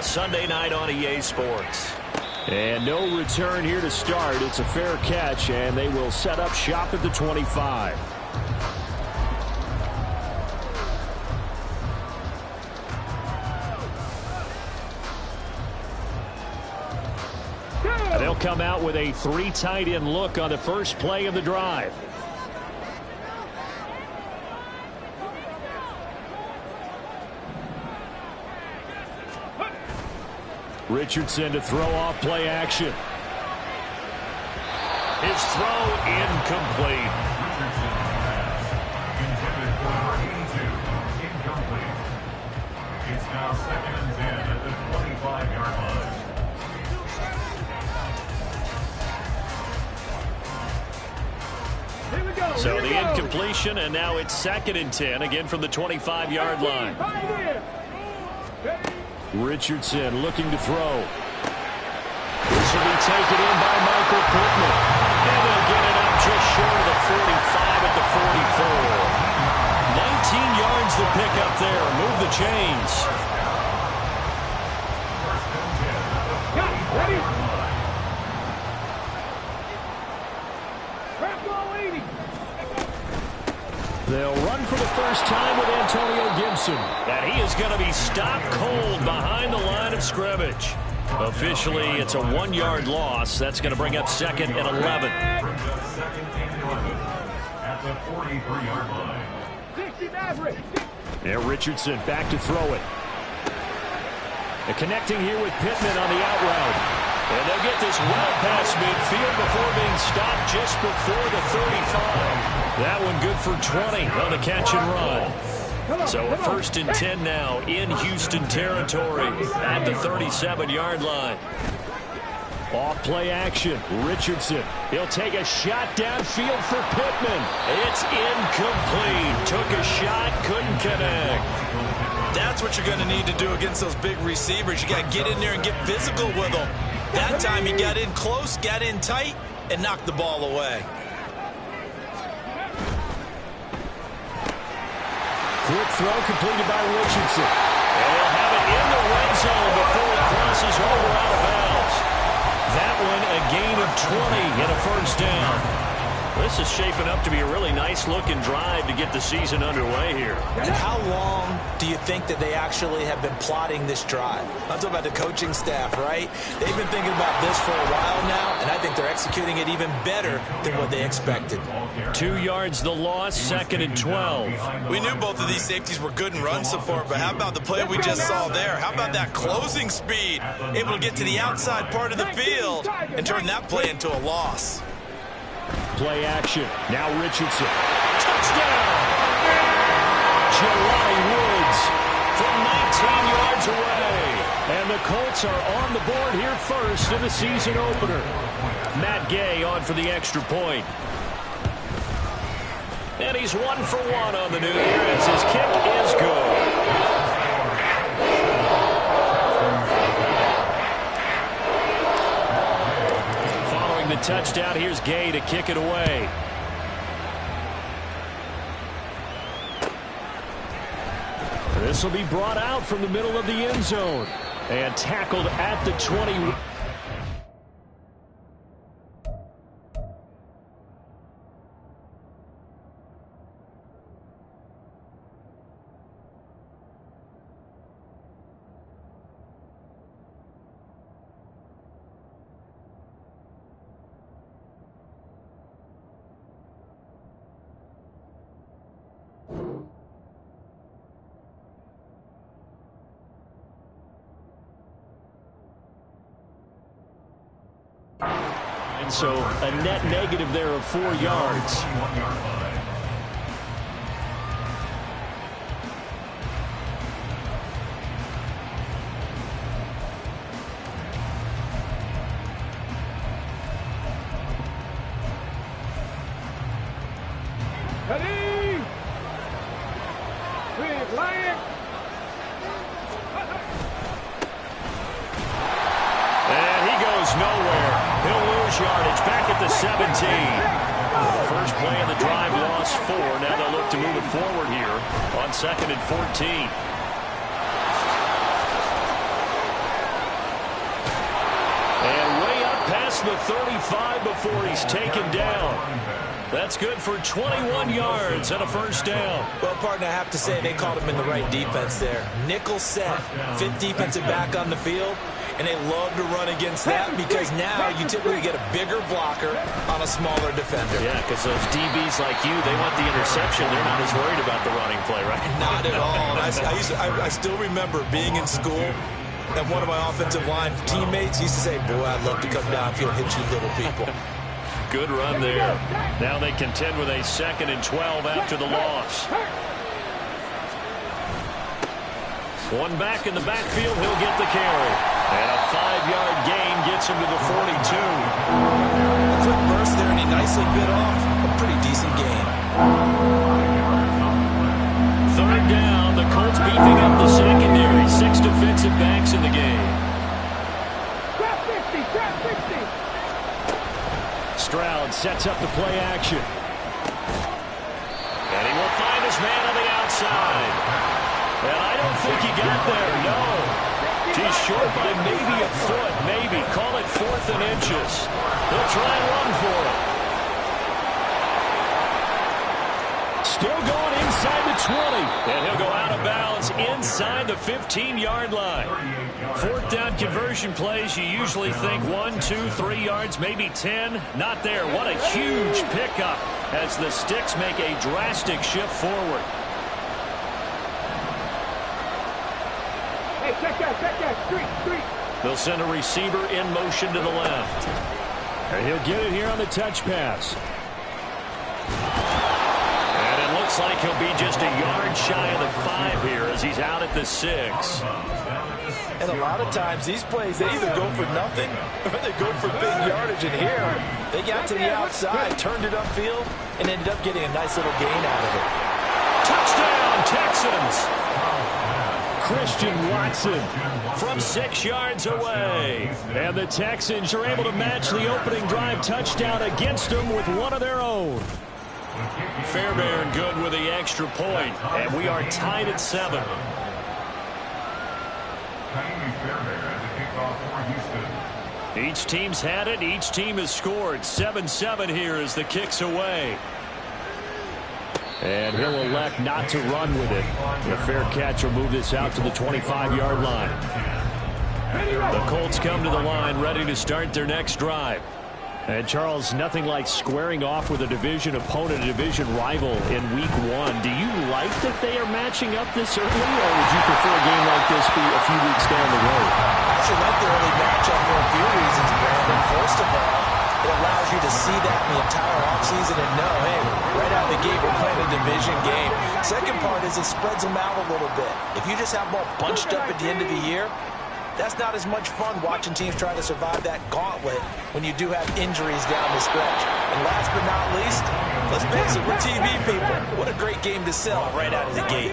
Sunday night on EA Sports. And no return here to start. It's a fair catch, and they will set up shop at the 25. They'll come out with a 3 tight end look on the first play of the drive. Richardson to throw off play action. His throw incomplete. Intended for 82, incomplete. It's now 2nd and 10 at the 25-yard line. So the incompletion, and now it's 2nd and 10, again from the 25-yard line. Richardson looking to throw. This will be taken in by Michael Pittman. And they'll get it up just short of the 45 at the 44. 19 yards to pick up there. Move the chains. They'll run for the first time with Antonio Gibson. And he is going to be stopped cold behind the line of scrimmage. Officially, it's a 1-yard loss. That's going to bring up 2nd and 11. At the 43-yard line. And Richardson back to throw it. And connecting here with Pittman on the out route. And they'll get this well past midfield before being stopped just before the 35. That one good for 20 on the catch and run. So a 1st and 10 now in Houston territory at the 37-yard line. Off play action. Richardson. He'll take a shot downfield for Pittman. It's incomplete. Took a shot, couldn't connect. That's what you're going to need to do against those big receivers. You got to get in there and get physical with them. That time he got in close, got in tight, and knocked the ball away. Quick throw completed by Richardson. And they'll have it in the red zone before it crosses over out of bounds. That one a gain of 20 and a 1st down. This is shaping up to be a really nice-looking drive to get the season underway here. And how long do you think that they actually have been plotting this drive? I'm talking about the coaching staff, right? They've been thinking about this for a while now, and I think they're executing it even better than what they expected. 2 yards the loss, 2nd and 12. We knew both of these safeties were good in run support, but how about the play we just saw there? How about that closing speed? Able to get to the outside part of the field and turn that play into a loss. Play action. Now Richardson. Touchdown! Jelani Woods from 19 yards away. And the Colts are on the board here first in the season opener. Matt Gay on for the extra point. And he's 1 for 1 on the new year as his kick is good. The touchdown. Here's Gay to kick it away. This will be brought out from the middle of the end zone and tackled at the 20. So a net negative there of 4 yards. And he goes nowhere. He'll lose yardage back at the 17. The first play of the drive lost 4. Now they'll look to move it forward here on 2nd and 14. past the 35 before he's taken down. That's good for 21 yards and a first down. Well, partner, I have to say they called him in the right defense there. Nickel set, fifth defensive back on the field, and they love to run against that because now you typically get a bigger blocker on a smaller defender. Yeah, because those DBs like you, they want the interception. They're not as worried about the running play, right? Not at all. I still remember being in school, and one of my offensive line teammates used to say, boy, I'd love to come downfield and hit you little people. Good run there. Now they contend with a 2nd and 12 after the loss. One back in the backfield, he'll get the carry. And a 5-yard gain gets him to the 42. A quick burst there, and he nicely bit off a pretty decent gain. 3rd down, the Colts beefing up the secondary. 6 defensive backs in the game. Stroud sets up the play action. And he will find his man on the outside. And I don't think he got there, no. He's short by maybe a foot, maybe. Call it 4th and inches. He'll try and run for it. Still going inside the 20. And he'll go out of bounds inside the 15-yard line. 4th down conversion plays, you usually think 1, 2, 3 yards, maybe 10. Not there. What a huge pickup as the Sticks make a drastic shift forward. Hey, check that, street. They'll send a receiver in motion to the left. And he'll get it here on the touch pass. And it looks like he'll be just a yard shy of the 5 here as he's out at the 6. And a lot of times these plays, they either go for nothing or they go for big yardage. And here, they got to the outside, turned it upfield, and ended up getting a nice little gain out of it. Touchdown, Texans! Christian Watson From 6 yards away. And the Texans are able to match the opening drive touchdown against them with one of their own. Fairbairn good with the extra point, and we are tied at 7. Each team's had it. Each team has scored. 7-7 here as the kick's away. And he'll elect not to run with it. The fair catch will move this out to the 25-yard line. The Colts come to the line ready to start their next drive. And, Charles, nothing like squaring off with a division opponent, a division rival in Week 1. Do you like that they are matching up this early, or would you prefer a game like this be a few weeks down the road? I should like the early matchup for a few reasons, Brandon. First of all, it allows you to see that in the entire offseason and know, hey, right out of the gate, we're playing a division game. Second part is it spreads them out a little bit. If you just have them all bunched up at the end of the year, that's not as much fun watching teams try to survive that gauntlet when you do have injuries down the stretch. And last but not least, let's face it, we're TV people. What a great game to sell right out of the gate.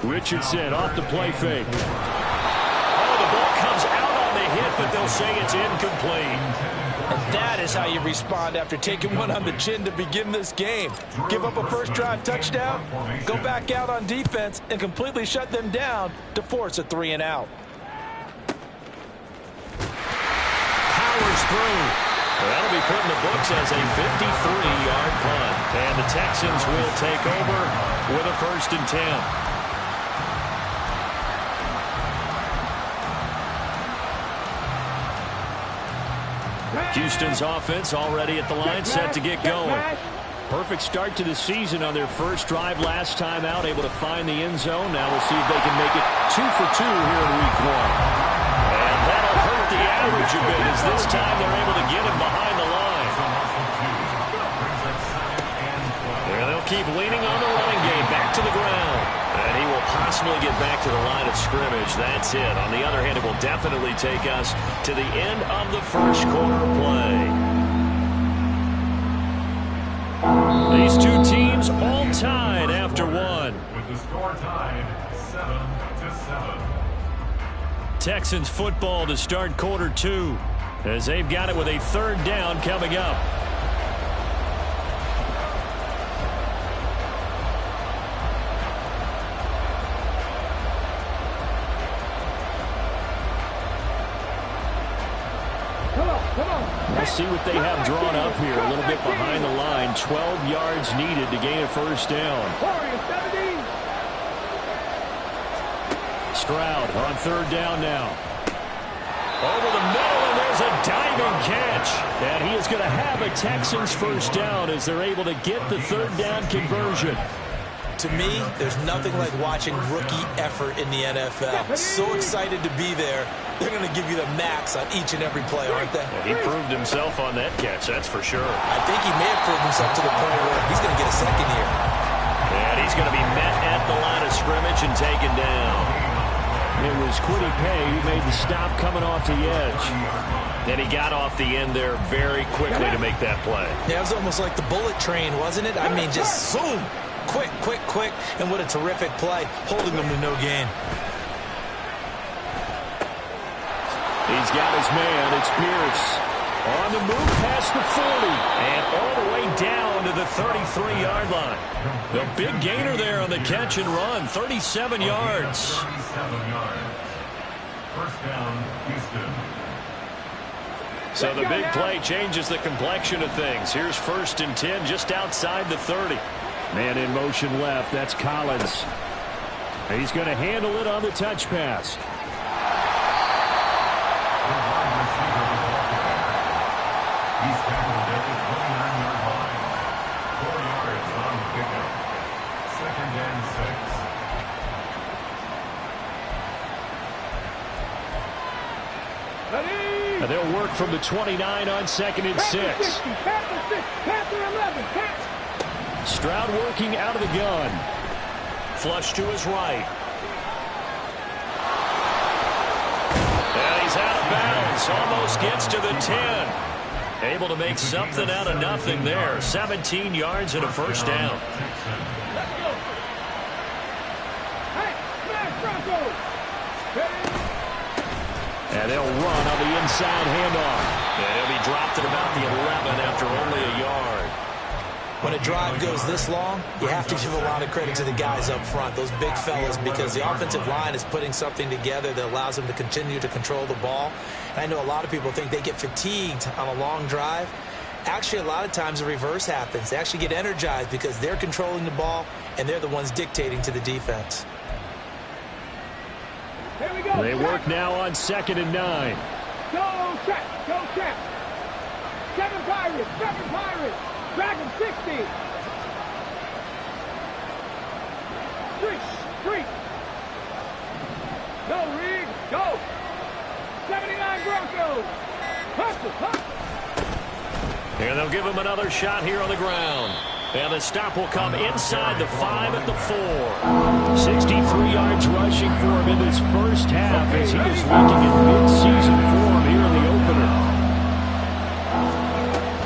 Richardson off the play fake. Oh, the ball comes out on the hit, but they'll say it's incomplete. And that is how you respond after taking one on the chin to begin this game. Give up a first drive touchdown, go back out on defense, and completely shut them down to force a 3-and-out. Powers through. That'll be put in the books as a 53-yard punt. And the Texans will take over with a 1st and 10. Houston's offense already at the line, set to get going. Perfect start to the season on their first drive last time out, able to find the end zone. Now we'll see if they can make it 2 for 2 here in Week 1. And that'll hurt the average a bit as this time they're able to get him behind the line. And they'll keep leaning on the running game, back to the ground. And he will possibly get back to the line of scrimmage. That's it. On the other hand, it will definitely take us to the end of the first quarter play. These two teams all tied after one. With the score tied 7-7. Texans football to start quarter 2 as they've got it with a 3rd down coming up. We'll see what they have drawn up here. A little bit behind the line. 12 yards needed to gain a first down. Stroud on third down now. Over the middle, and there's a diving catch. And he is going to have a Texans first down as they're able to get the third down conversion. To me, there's nothing like watching rookie effort in the NFL. So excited to be there. They're going to give you the max on each and every play, aren't they? He proved himself on that catch, that's for sure. I think he may have proved himself to the point where he's going to get a second here. And he's going to be met at the line of scrimmage and taken down. It was Kwity Paye who made the stop coming off the edge. And he got off the end there very quickly to make that play. Yeah, it was almost like the bullet train, wasn't it? I mean, just zoom. Quick, quick, quick. And what a terrific play, holding them to no gain. He's got his man. It's Pierce. On the move past the 40. And all the way down to the 33-yard line. The big gainer there on the catch and run. 37 yards. 37 yards. First down, Houston. So the big play changes the complexion of things. Here's 1st and 10 just outside the 30. Man in motion left. That's Collins. He's going to handle it on the touch pass. He's tackled at the 29-yard line. 4 yards on the pickup. 2nd and 6. And they'll work from the 29 on 2nd and 6. Stroud working out of the gun. Flush to his right. And he's out of bounds. Almost gets to the 10. Able to make something out of nothing there. 17 yards and a first down. And they'll run on the inside handoff. And he'll be dropped at about the 11 after only a yard. When a drive goes this long, you have to give a lot of credit to the guys up front, those big fellas, because the offensive line is putting something together that allows them to continue to control the ball. And I know a lot of people think they get fatigued on a long drive. Actually, a lot of times the reverse happens. They actually get energized because they're controlling the ball, and they're the ones dictating to the defense. Here we go. They work now on 2nd and 9. Go, check. Go, check. 7 Pirates. 7 Pirates. Dragon 60. Street. Go, Reed. Go. 79 Broncos. Hustle. And they'll give him another shot here on the ground. And the stop will come inside the 5 at the 4. 63 yards rushing for him in this first half as he is looking at mid-season form here in the opener.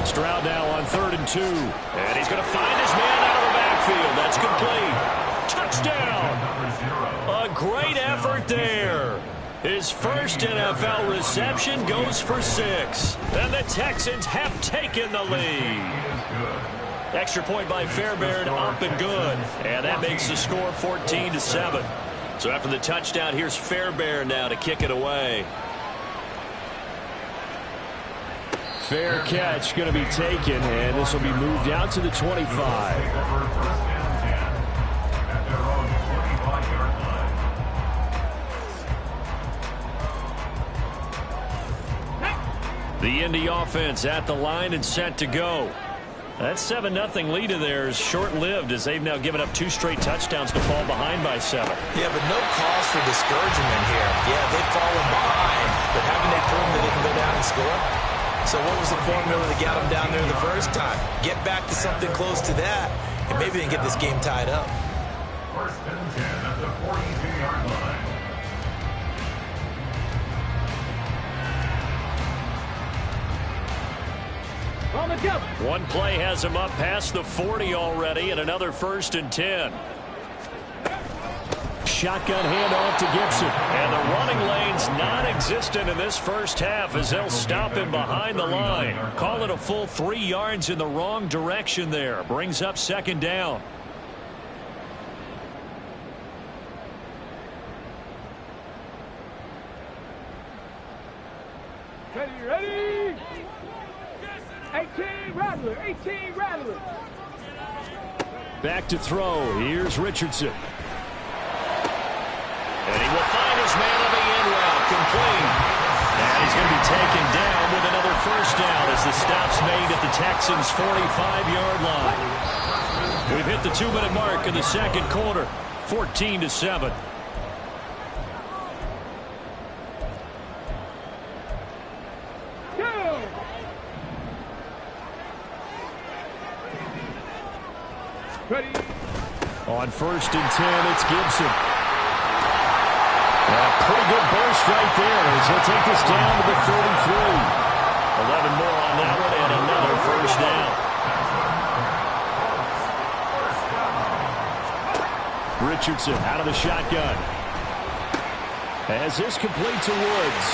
Stroud now on 3rd and 2. And he's going to find his man out of the backfield. That's complete. Touchdown. A great effort there. His first NFL reception goes for 6. And the Texans have taken the lead. Extra point by Fairbairn, up and good. And that makes the score 14-7. So after the touchdown, here's Fairbairn now to kick it away. Fair catch going to be taken, and this will be moved out to the 25. The Indy offense at the line and set to go. That 7-0 lead of theirs short-lived as they've now given up 2 straight touchdowns to fall behind by 7. Yeah, but no cause for discouragement here. Yeah, they've fallen behind, but haven't they proven that they can go down and score? So what was the formula that got them down there the first time? Get back to something close to that, and maybe they can get this game tied up. 1st and 10 at the 42-yard line. On the jump. One play has him up past the 40 already, and another 1st and 10. Shotgun handoff to Gibson. And the running lane's non-existent in this first half as they'll stop him behind the line. Call it a full 3 yards in the wrong direction there. Brings up 2nd down. Ready. 18 Rattler, 18 Rattler. Back to throw. Here's Richardson. And he will find his man on the in route, complete. And he's going to be taken down with another first down as the stop's made at the Texans' 45-yard line. We've hit the 2-minute mark in the second quarter, 14-7. Ready. On 1st and 10, it's Gibson. A pretty good burst right there as he'll take this down to the 33. 11 more on that one and another first down. Richardson out of the shotgun. As this complete to Woods.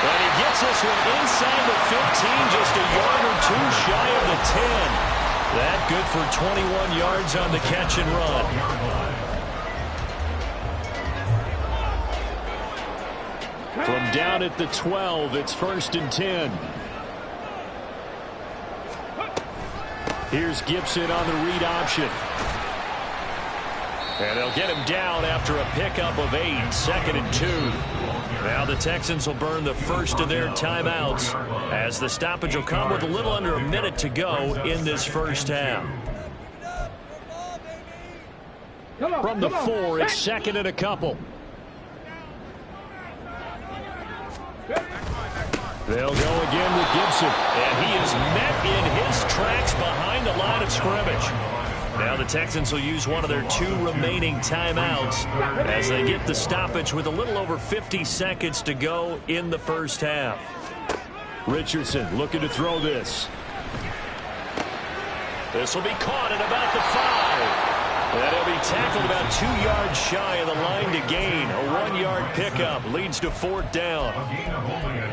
And he gets this one inside the 15, just a yard or two shy of the 10. That good for 21 yards on the catch and run. From down at the 12, it's 1st and 10. Here's Gibson on the read option. And they'll get him down after a pickup of 8, 2nd and 2. Now the Texans will burn the first of their timeouts as the stoppage will come with a little under a minute to go in this first half. From the 4, it's 2nd and a couple. They'll go again with Gibson. And he is met in his tracks behind the line of scrimmage. Now the Texans will use one of their 2 remaining timeouts as they get the stoppage with a little over 50 seconds to go in the first half. Richardson looking to throw this. This will be caught at about the 5. And he'll be tackled about 2 yards shy of the line to gain. A 1-yard pickup leads to 4th down.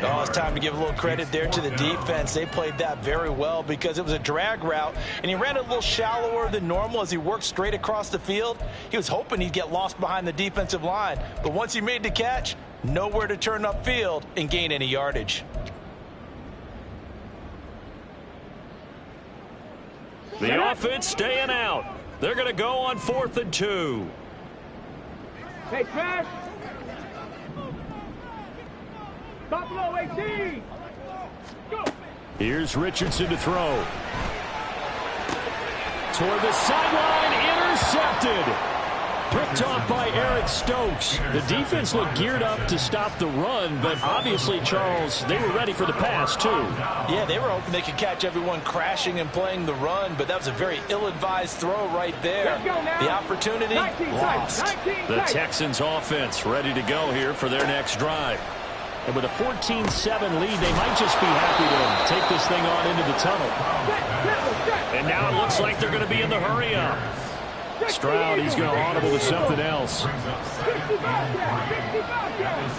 Oh, it's time to give a little credit there to the defense. They played that very well because it was a drag route, and he ran a little shallower than normal as he worked straight across the field. He was hoping he'd get lost behind the defensive line, but once he made the catch, nowhere to turn upfield and gain any yardage. The offense staying out. They're going to go on 4th and 2. Hey, Trash. Buffalo 18. Go. Here's Richardson to throw. Toward the sideline, intercepted. Picked off by Eric Stokes. The defense looked geared up to stop the run, but obviously, Charles, they were ready for the pass, too. Yeah, they were hoping they could catch everyone crashing and playing the run, but that was a very ill-advised throw right there. The opportunity lost. The Texans offense ready to go here for their next drive. And with a 14-7 lead, they might just be happy to take this thing on into the tunnel. And now it looks like they're going to be in the hurry-up. Stroud, he's going to audible to something else. 65 yards.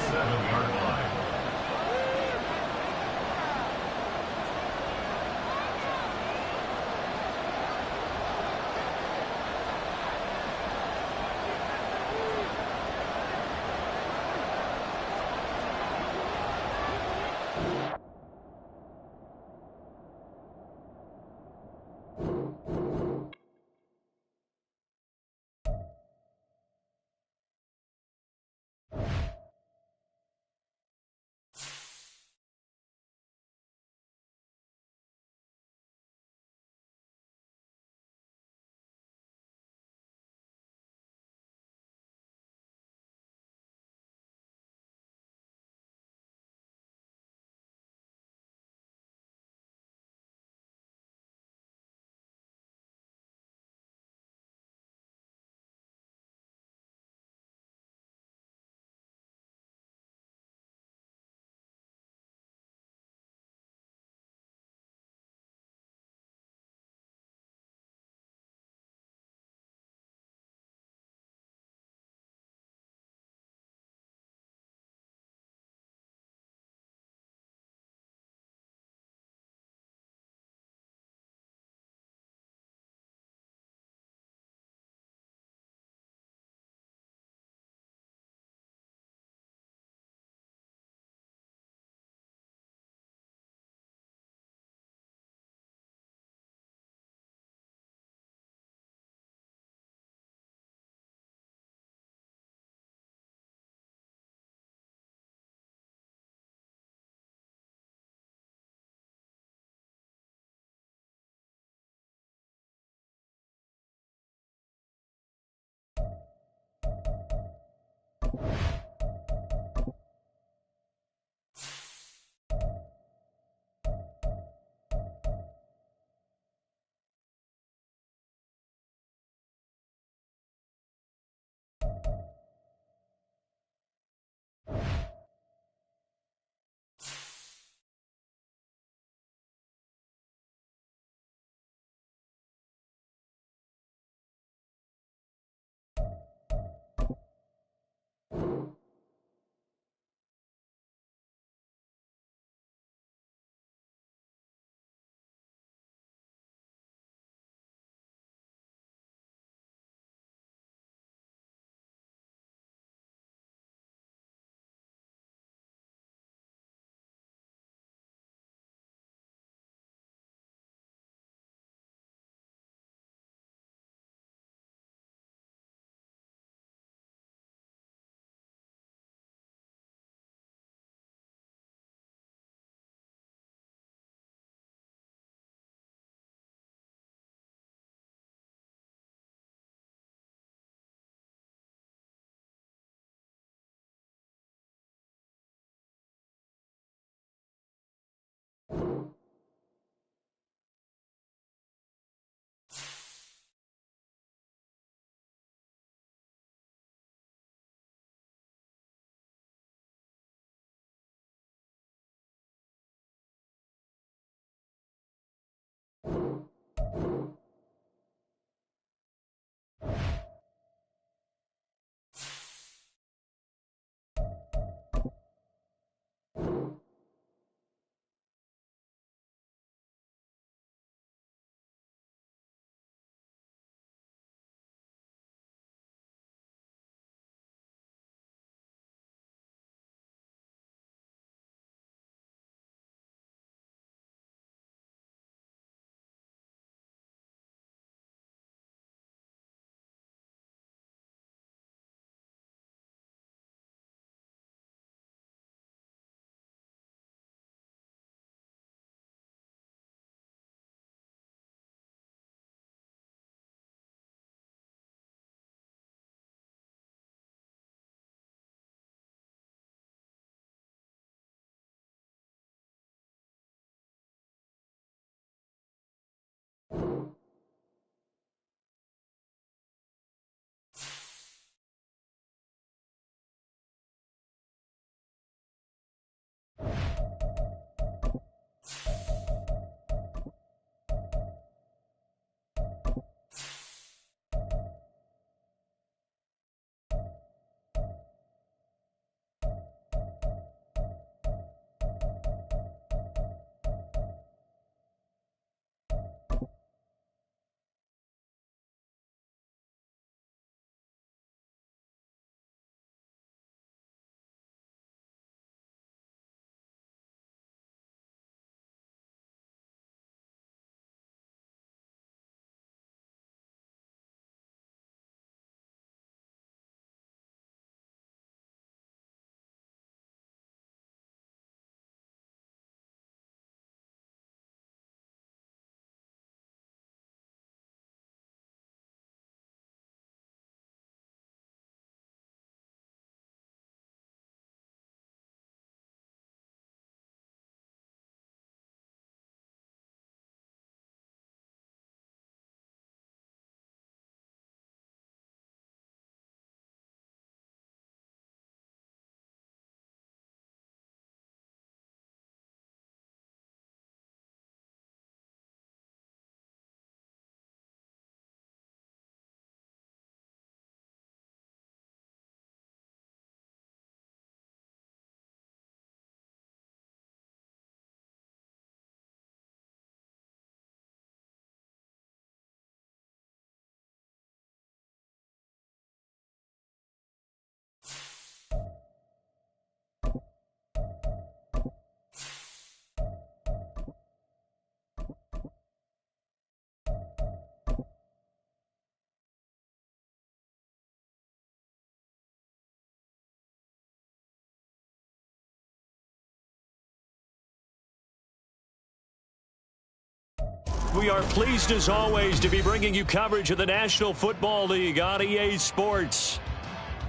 We are pleased as always to be bringing you coverage of the National Football League on EA Sports.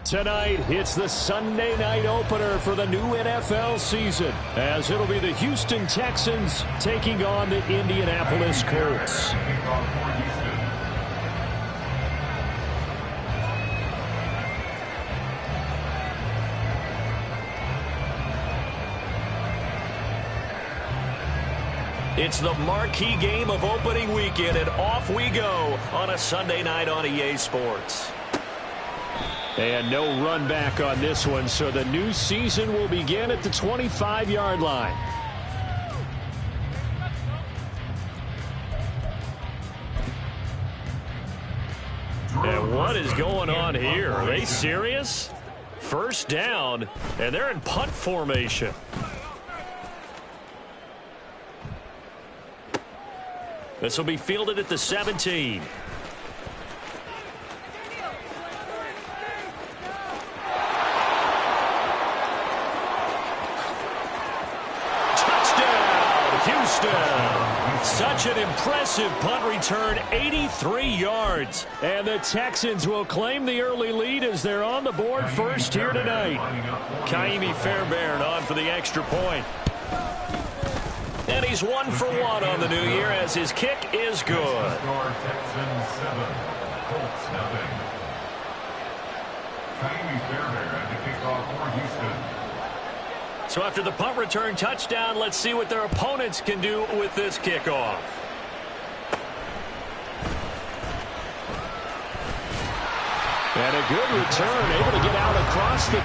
Tonight, it's the Sunday night opener for the new NFL season, as it'll be the Houston Texans taking on the Indianapolis Colts. It's the marquee game of opening weekend, and off we go on a Sunday night on EA Sports. And no run back on this one, so the new season will begin at the 25-yard line. And what is going on here? Are they serious? First down, and they're in punt formation. This will be fielded at the 17. Touchdown, Houston. Such an impressive punt return, 83 yards. And the Texans will claim the early lead as they're on the board first here tonight. Ka'imi Fairbairn on for the extra point. And he's 1 for 1 on the new year as his kick is good. Texans 7, Colts 0. Ka'imi Fairbairn to kick off for Houston. So after the punt return touchdown, let's see what their opponents can do with this kickoff. And a good return, able to get out across the...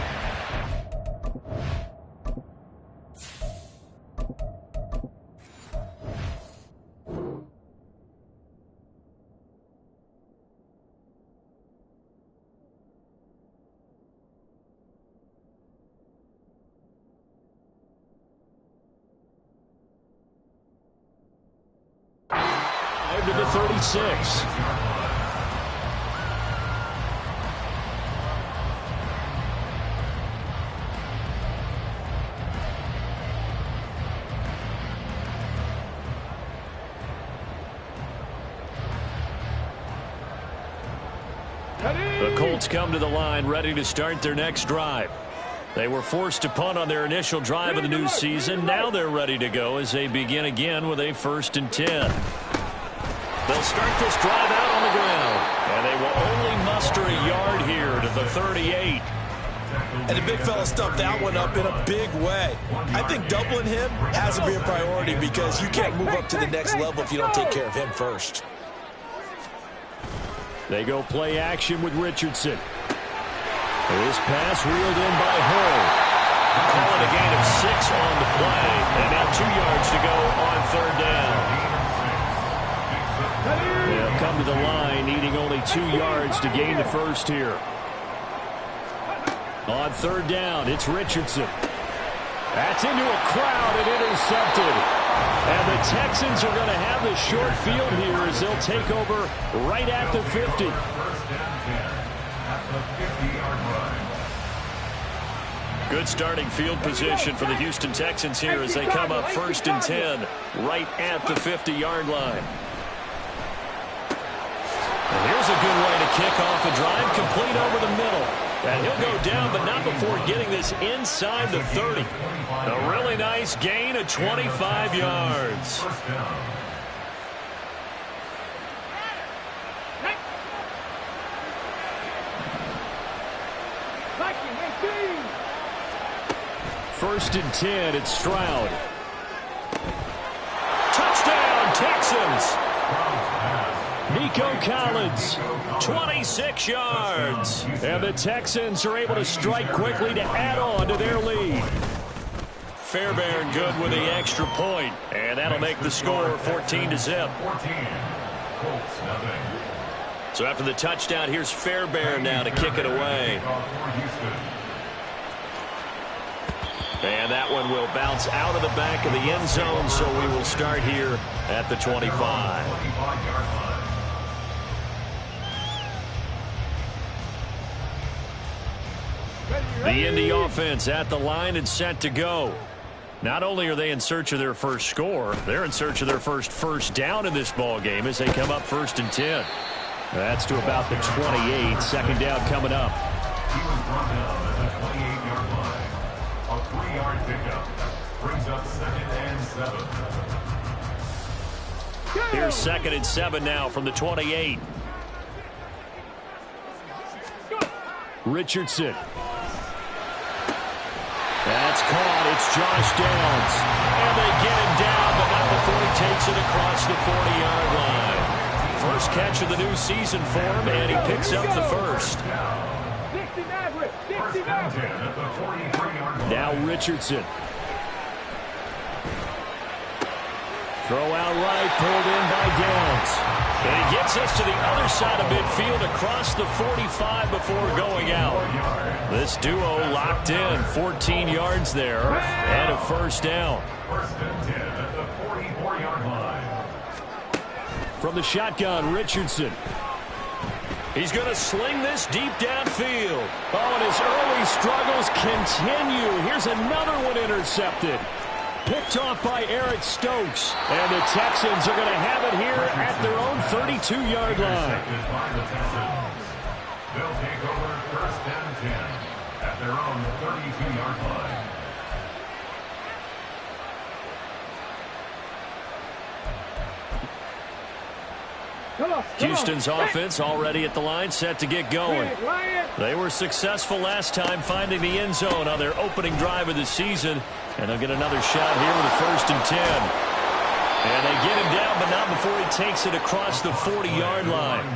to the 36. The Colts come to the line ready to start their next drive. They were forced to punt on their initial drive of the new season. Now they're ready to go as they begin again with a 1st and 10. They'll start this drive out on the ground, and they will only muster a yard here to the 38. And the big fella stuffed that one up in a big way. I think doubling him has to be a priority because you can't move up to the next level if you don't take care of him first. They go play action with Richardson. This pass reeled in by Hull. Calling a gain of 6 on the play. And now 2 yards to go on 3rd down. They'll come to the line, needing only 2 yards to gain the first here. On 3rd down, it's Richardson. That's into a crowd and intercepted. And the Texans are going to have the short field here as they'll take over right at the 50. First and 10 at the 50-yard line. Good starting field position for the Houston Texans here as they come up 1st and 10 right at the 50-yard line. And here's a good way to kick off a drive, complete over the middle. And he'll go down, but not before getting this inside the 30. A really nice gain of 25 yards. First down. First and 10, it's Stroud. Touchdown, Texans. Nico Collins. 26 yards. And the Texans are able to strike quickly to add on to their lead. Fairbairn good with the extra point, and that'll make the score 14-0. 14. Colts, nothing. So after the touchdown, here's Fairbairn now to kick it away. And that one will bounce out of the back of the end zone, so we will start here at the 25. The Indy offense at the line and set to go. Not only are they in search of their first score, they're in search of their first down in this ball game as they come up 1st and 10. That's to about the 28. 2nd down coming up. He was brought down at the 28-yard line. A 3-yard pickup brings up 2nd and 7. Here's 2nd and 7 now from the 28. Richardson. That's caught. It's Josh Downs. And they get him down, but not before he takes it across the 40-yard line. First catch of the new season for him, and he picks up the first. Now Richardson. Throw out right, pulled in by Downs. And he gets us to the other side of midfield across the 45 before going out. This duo locked in, 14 yards there, and a first down. 1st and 10 at the 44-yard line. From the shotgun, Richardson. He's going to sling this deep downfield. Oh, and his early struggles continue. Here's another one intercepted. Picked off by Eric Stokes. And the Texans are going to have it here at their own 32-yard line. They'll take over 1st and 10 at their own 32-yard line. Houston's offense already at the line, set to get going. They were successful last time finding the end zone on their opening drive of the season, and they'll get another shot here with a 1st and 10. And they get him down, but not before he takes it across the 40-yard line.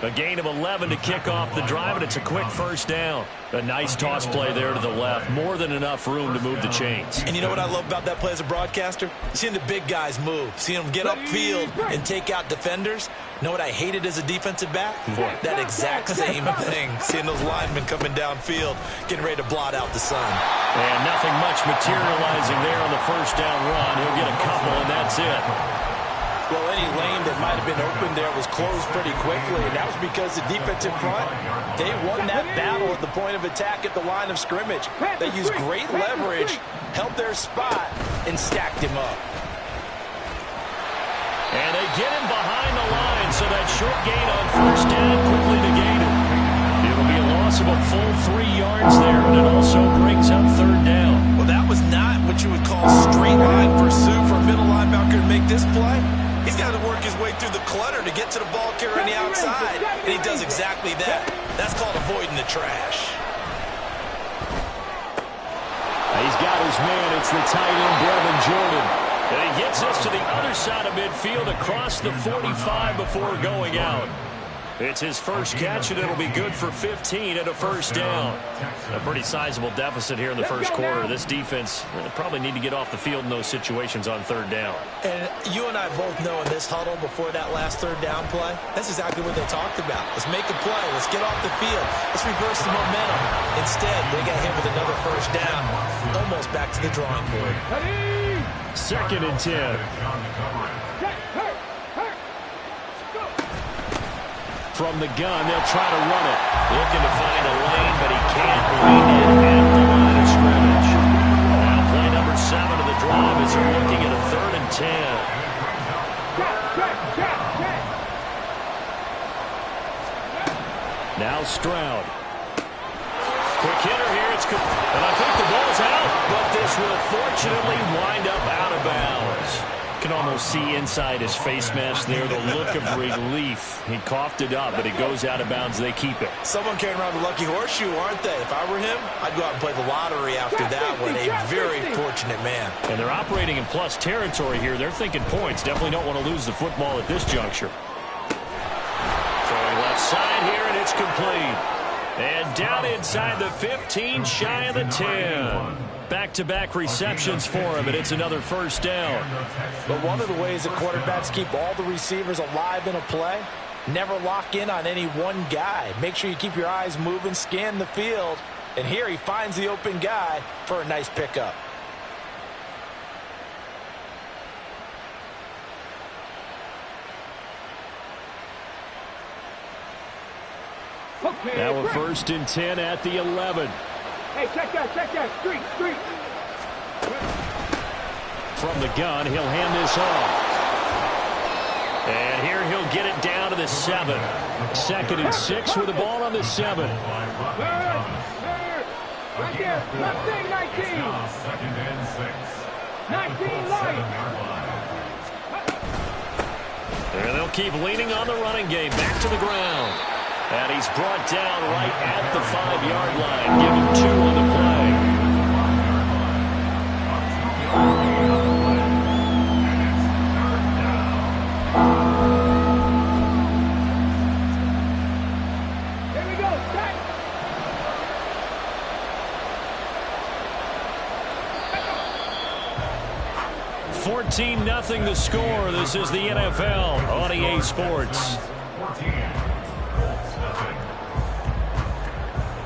A gain of 11 to kick off the drive, and it's a quick first down. A nice toss play there to the left. More than enough room to move the chains. And you know what I love about that play as a broadcaster? Seeing the big guys move. Seeing them get upfield and take out defenders. You know what I hated as a defensive back? That exact same thing. Seeing those linemen coming downfield, getting ready to blot out the sun. And nothing much materializing there on the first down run. He'll get a couple, and that's it. Well, any lane that might have been open there was closed pretty quickly, and that was because the defensive front, they won that battle at the point of attack at the line of scrimmage. They used great leverage, held their spot, and stacked him up. And they get him behind the line, so that short gain on first down quickly negated. It'll be a loss of a full 3 yards there, and it also brings up 3rd down. Well, that was not what you would call straight line pursuit for a middle linebacker to make this play. He's got to work his way through the clutter to get to the ball carrier on the outside, and he does exactly that. That's called avoiding the trash. It's the tight end, Brevin Jordan. And he gets us to the other side of midfield across the 45 before going out. It's his first catch, and it'll be good for 15 at a first down. A pretty sizable deficit here in the first quarter. This defense probably need to get off the field in those situations on third down. And you and I both know in this huddle before that last third down play, that's exactly what they talked about. Let's make a play. Let's get off the field. Let's reverse the momentum. Instead, they got hit with another first down, almost back to the drawing board. 2nd and 10. From the gun, they'll try to run it. Looking to find a lane, but he can't lean in at the line of scrimmage. Now play number 7 of the drive as they're looking at a 3rd and 10. Now Stroud. Quick hitter here. And I think the ball's out, but this will fortunately wind up out of bounds. You can almost see inside his face mask there the look of relief. He coughed it up, but it goes out of bounds. They keep it. Someone carrying around the lucky horseshoe, aren't they? If I were him, I'd go out and play the lottery after that one. A very fortunate man. And they're operating in plus territory here. They're thinking points. Definitely don't want to lose the football at this juncture. Throwing left side here, and it's complete. And down inside the 15, shy of the 10. Back-to-back receptions for him, and it's another first down. But one of the ways that quarterbacks keep all the receivers alive in a play, never lock in on any one guy. Make sure you keep your eyes moving, scan the field. And here he finds the open guy for a nice pickup. Now a 1st and 10 at the 11. Hey, check that, street. From the gun, he'll hand this off. And here he'll get it down to the 7. 2nd and 6 with the ball on the 7. Right there, left thing, 19. 19 light. And they'll keep leaning on the running game. Back to the ground. And he's brought down right at the 5-yard line. Give him 2 on the play. Here we go, set. 14-0 the score. This is the NFL on EA Sports.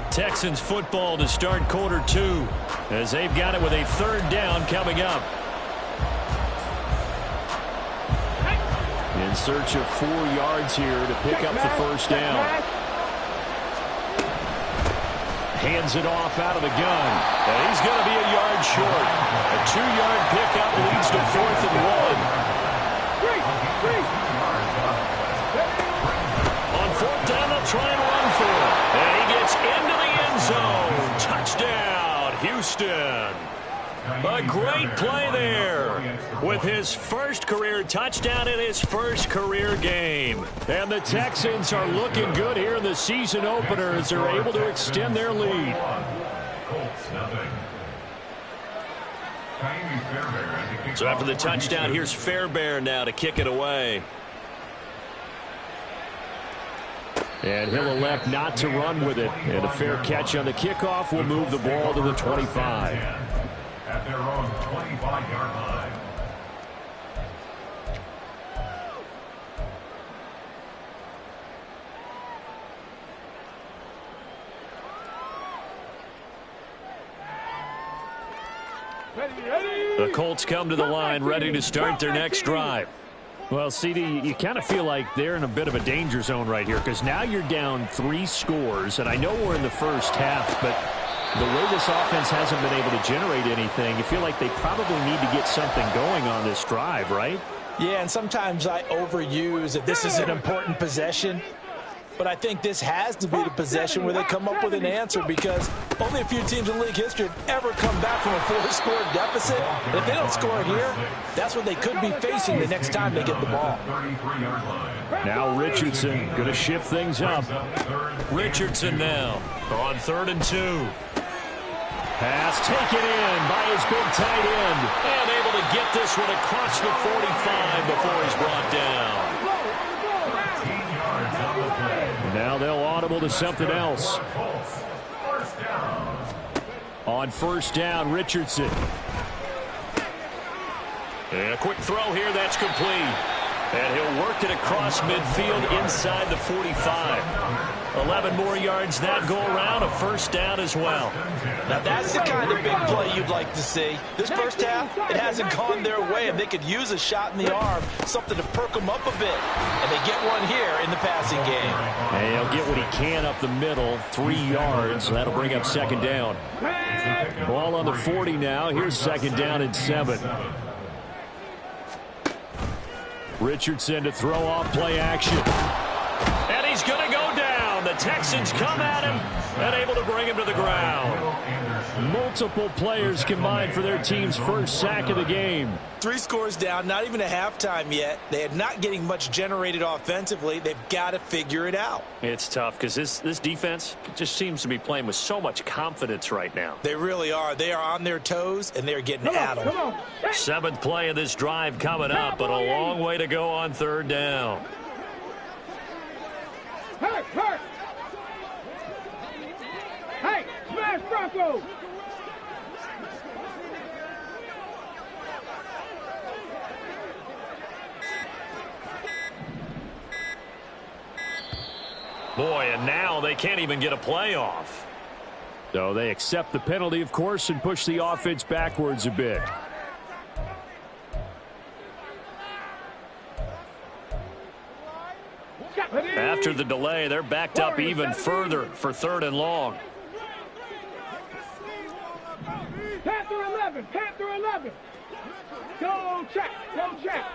Texans football to start quarter 2 as they've got it with a 3rd down coming up. In search of 4 yards here to pick up the first down. Hands it off out of the gun. And he's going to be a yard short. A 2-yard pickup leads to 4th and 1. On 4th down, they'll try and run for it. And he gets into the end zone. Touchdown, Houston. A great play there with his first career touchdown in his first career game. And the Texans are looking good here in the season opener as they're able to extend their lead. So after the touchdown, here's Fairbairn now to kick it away. And he'll elect not to run with it. And a fair catch on the kickoff will move the ball to the 25. At their own 25-yard line. The Colts come to the line ready to start their next drive. Well, CD, you kind of feel like they're in a bit of a danger zone right here because now you're down 3 scores, and I know we're in the first half, but the way this offense hasn't been able to generate anything, you feel like they probably need to get something going on this drive, right? Yeah, and sometimes I overuse that this is an important possession. But I think this has to be the possession where they come up with an answer because only a few teams in league history have ever come back from a 4-score deficit. And if they don't score here, that's what they could be facing the next time they get the ball. Now Richardson going to shift things up. Richardson now on 3rd and 2. Pass taken in by his big tight end. And able to get this one across the 45 before he's brought down. Now they'll audible to something else. On first down, Richardson. And a quick throw here, that's complete. And he'll work it across midfield inside the 45. 11 more yards that go around, a first down as well. Now that's the kind of big play you'd like to see. This first half, it hasn't gone their way, and they could use a shot in the arm, something to perk them up a bit. And they get one here in the passing game. And he'll get what he can up the middle, 3 yards. That'll bring up second down. Ball on the 40 now. Here's second down and 7. Richardson to throw off play action. And he's going to go down. The Texans come at him and able to bring him to the ground. Multiple players combined for their team's first sack of the game. 3 scores down, not even a halftime yet. They are not getting much generated offensively. They've got to figure it out. It's tough because this defense just seems to be playing with so much confidence right now. They really are. They are on their toes, and they're getting at them. 7th play of this drive coming up, but a long way to go on third down. Hurt! Hey, smash Bronco! Boy, and now they can't even get a play off. So they accept the penalty, of course, and push the offense backwards a bit. After the delay, they're backed up even further for 3rd and long. Panther 11! Panther 11! Go check! Go check!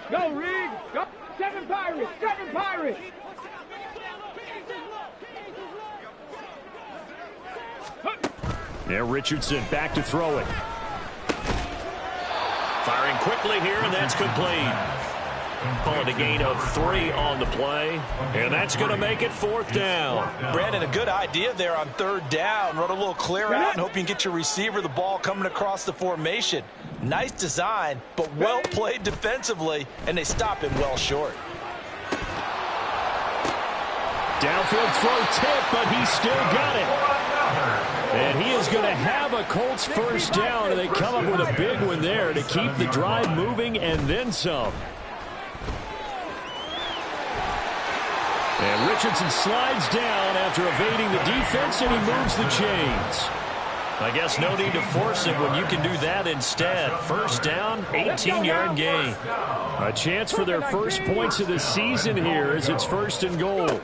Go, Reed! Go! 7 Pirates! 7 Pirates! Now Richardson back to throw it. Firing quickly here, and that's complete. Call it a gain of 3 on the play, and that's going to make it 4th down. Brandon, a good idea there on 3rd down. Run a little clear out and hope you can get your receiver the ball coming across the formation. Nice design, but well played defensively, and they stop him well short. Downfield throw tip, but he still got it. And he is going to have a Colts first down, and they come up with a big one there to keep the drive moving and then some. And Richardson slides down after evading the defense, and he moves the chains. I guess no need to force it when you can do that instead. First down, 18-yard gain. A chance for their first points of the season here as it's 1st and goal.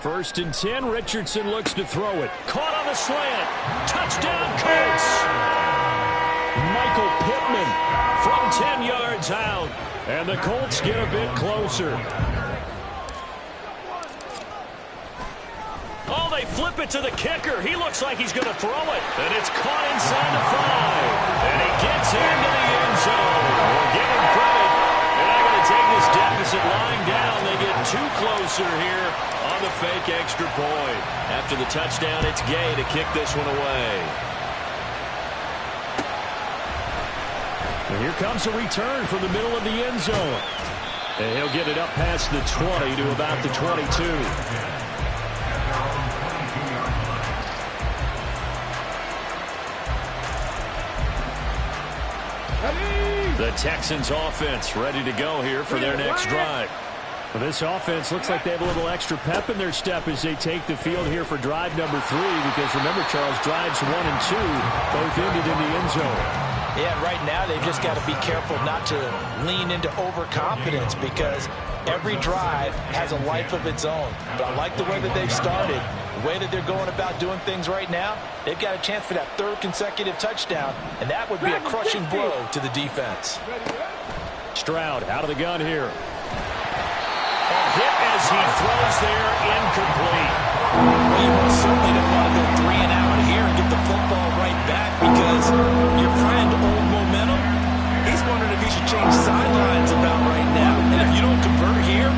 1st and 10, Richardson looks to throw it. Caught on the slant. Touchdown, Colts. Michael Pittman from 10 yards out. And the Colts get a bit closer. Oh, they flip it to the kicker. He looks like he's going to throw it. And it's caught inside the 5. And he gets into the end zone. We'll give him credit. They're not going to take this deficit lying down. They get 2 closer here on the fake extra point. After the touchdown, it's Gay to kick this one away. And here comes a return from the middle of the end zone. And he'll get it up past the 20 to about the 22. The Texans offense ready to go here for their next drive. Well, this offense looks like they have a little extra pep in their step as they take the field here for drive number 3, because remember, Charles, drives 1 and 2 both ended in the end zone. Yeah, right now they've just got to be careful not to lean into overconfidence, because every drive has a life of its own. But I like the way that they've started, the way that they're going about doing things right now. They've got a chance for that 3rd consecutive touchdown, and that would be a crushing blow to the defense. Stroud out of the gun here. Hit as he throws there, incomplete. Well, you most certainly don't want to go 3 and out here and get the football right back, because your friend, Old Momentum, he's wondering if he should change sidelines about right now. And if you don't convert here,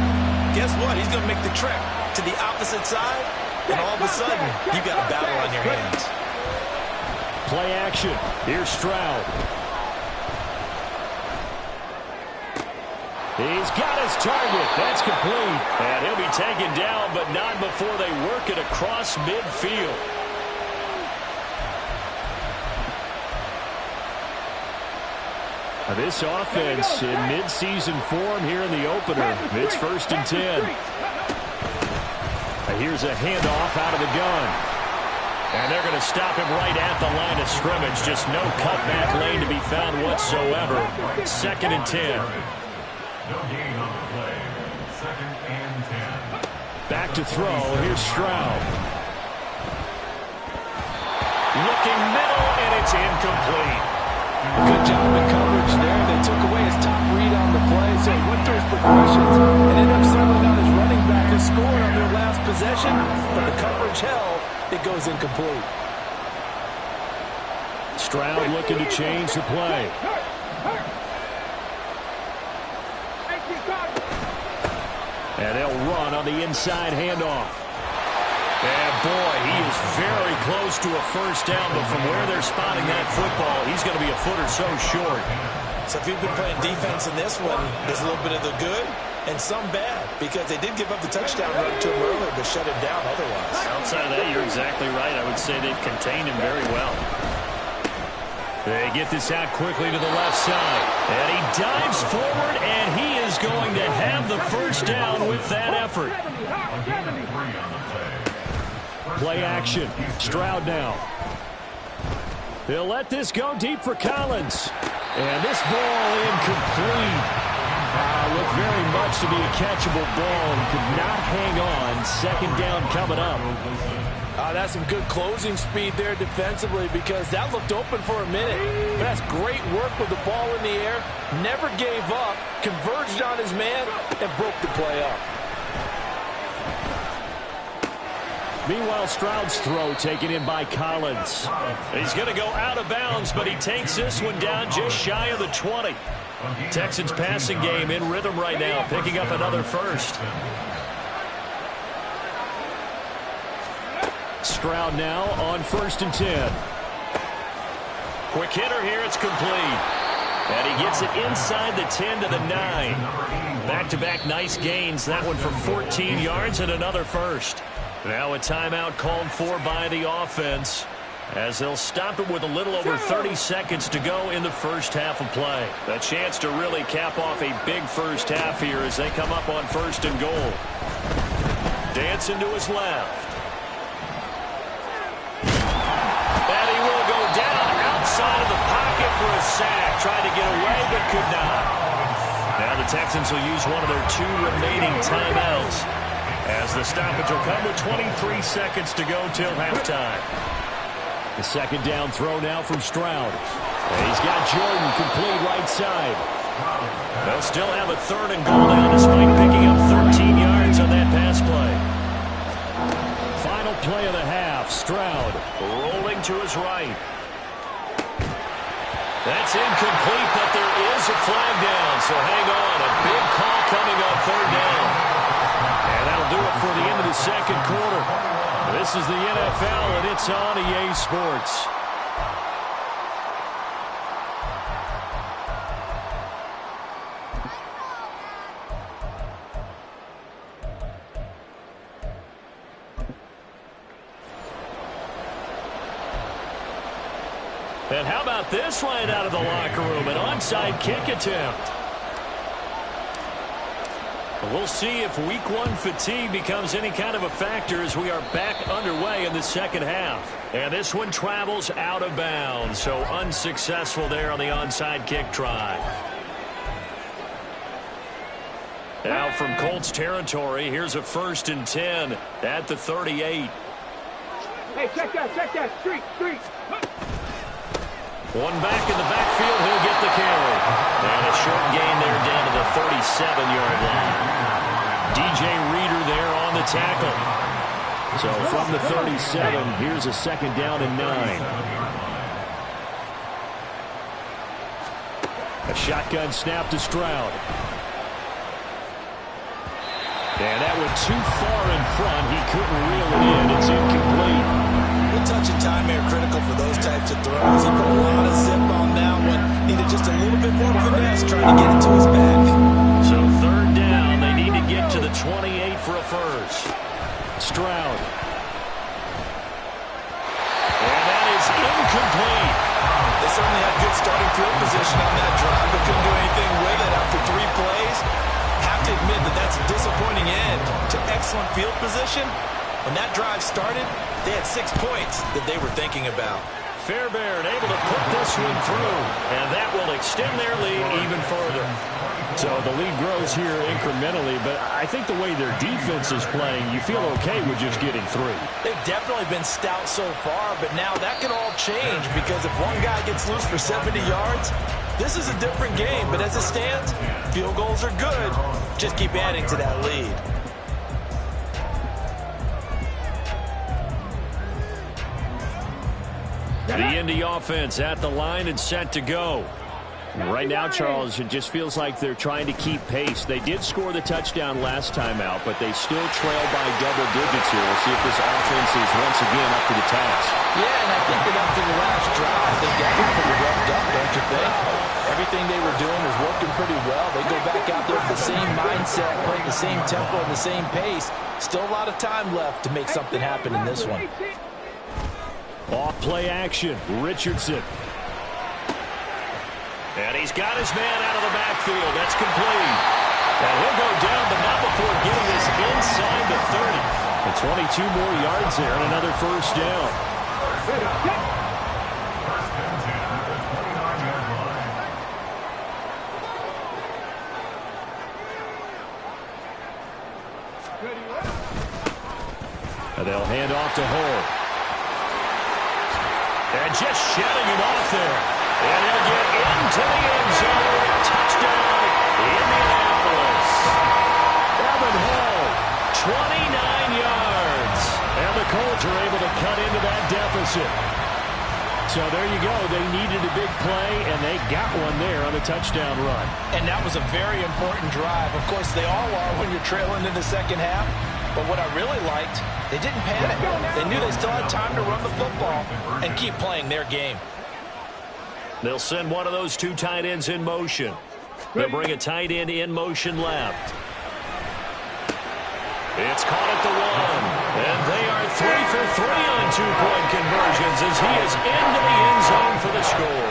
guess what? He's going to make the trek to the opposite side and all of a sudden, you got a battle on your hands. Play action. Here's Stroud. He's got his target. That's complete. And he'll be taken down, but not before they work it across midfield. This offense in midseason form here in the opener. It's 1st and 10. Here's a handoff out of the gun. And they're going to stop him right at the line of scrimmage. Just no cutback lane to be found whatsoever. 2nd and 10. No gain on the play. 2nd and 10. Back to throw. Here's Stroud. Looking middle, and it's incomplete. Good job in coverage there. They took away his top read on the play, so he went through his progressions and ended up settling on his running back who scored on their last possession, but the coverage held. It goes incomplete. Stroud looking to change the play. And they'll run on the inside handoff. And boy, he is very close to a first down, but from where they're spotting that football, he's going to be a foot or so short. So if you've been playing defense in this one, there's a little bit of the good and some bad, because they did give up the touchdown run to him earlier, but shut him down otherwise. Outside of that, you're exactly right. I would say they've contained him very well. They get this out quickly to the left side. And he dives forward, and he is going to have the first down with that effort. Play action. Stroud now. They'll let this go deep for Collins. And this ball incomplete. Looked very much to be a catchable ball and could not hang on. 2nd down coming up. That's some good closing speed there defensively, because that looked open for a minute. But that's great work with the ball in the air. Never gave up, converged on his man, and broke the play up. Meanwhile, Stroud's throw taken in by Collins. He's going to go out of bounds, but he takes this one down just shy of the 20. Texans passing game in rhythm right now, picking up another first. Stroud now on 1st and 10. Quick hitter here, it's complete. And he gets it inside the 10 to the 9. Back-to-back nice gains, that one for 14 yards and another first. Now a timeout called for by the offense, as they'll stop it with a little over 30 seconds to go in the first half of play. A chance to really cap off a big first half here as they come up on 1st and goal. Dancing to his left. And he will go down outside of the pocket for a sack. Tried to get away but could not. Now the Texans will use one of their 2 remaining timeouts, as the stoppage will come with 23 seconds to go till halftime. The 2nd down throw now from Stroud. And he's got Jordan complete right side. They'll still have a 3rd and goal now despite picking up 13 yards on that pass play. Final play of the half. Stroud rolling to his right. That's incomplete, but there is a flag down, so hang on. A big call coming on 3rd down. And that'll do it for the end of the 2nd quarter. This is the NFL, and it's on EA Sports. And how about this right out of the locker room? An onside kick attempt. We'll see if week 1 fatigue becomes any kind of a factor as we are back underway in the 2nd half. And this one travels out of bounds, so unsuccessful there on the onside kick try. Now from Colts territory, here's a 1st and 10 at the 38. Hey, check that, street. One back in the backfield, he'll get the carry. And a short gain there down to the 37-yard line. DJ Reader there on the tackle. So from the 37, here's a 2nd down and 9. A shotgun snap to Stroud. And that went too far in front. He couldn't reel it in. It's incomplete. The touch and time here critical for those types of throws. He put a lot of zip on that one. Needed just a little bit more finesse trying to get it to his back. So third down, they need to get to the 28 for a first. Stroud. And that is incomplete. They certainly had good starting field position on that drive, but couldn't do anything with it after 3 plays. Have to admit that that's a disappointing end to excellent field position. When that drive started, they had 6 points that they were thinking about. Fairbairn able to put this one through, and that will extend their lead even further. So the lead grows here incrementally, but I think the way their defense is playing, you feel okay with just getting 3. They've definitely been stout so far, but now that can all change because if one guy gets loose for 70 yards, this is a different game. But as it stands, field goals are good. Just keep adding to that lead. The Indy offense at the line and set to go. Right now, Charles, it just feels like they're trying to keep pace. They did score the touchdown last time out, but they still trail by double digits here. We'll see if this offense is once again up to the task. Yeah, and I think that after the last drive, they got pretty revved up, don't you think? Everything they were doing was working pretty well. They go back out there with the same mindset, playing the same tempo and the same pace. Still a lot of time left to make something happen in this one. Off play action, Richardson. And he's got his man out of the backfield. That's complete. And he'll go down, but not before getting this inside the 30. And 22 more yards there and another first down. And they'll hand off to Hull. And just shutting him off there. And he'll get into the end zone. Touchdown, Indianapolis. Evan Hull, 29 yards. and the Colts are able to cut into that deficit. So there you go. They needed a big play, and they got one there on the touchdown run. And that was a very important drive. Of course, they all are when you're trailing in the second half. But what I really liked, they didn't panic. They knew they still had time to run the football and keep playing their game. They'll send one of those 2 tight ends in motion. They'll bring a tight end in motion left. It's caught at the 1. And they are 3 for 3 on 2-point conversions as he is into the end zone for the score.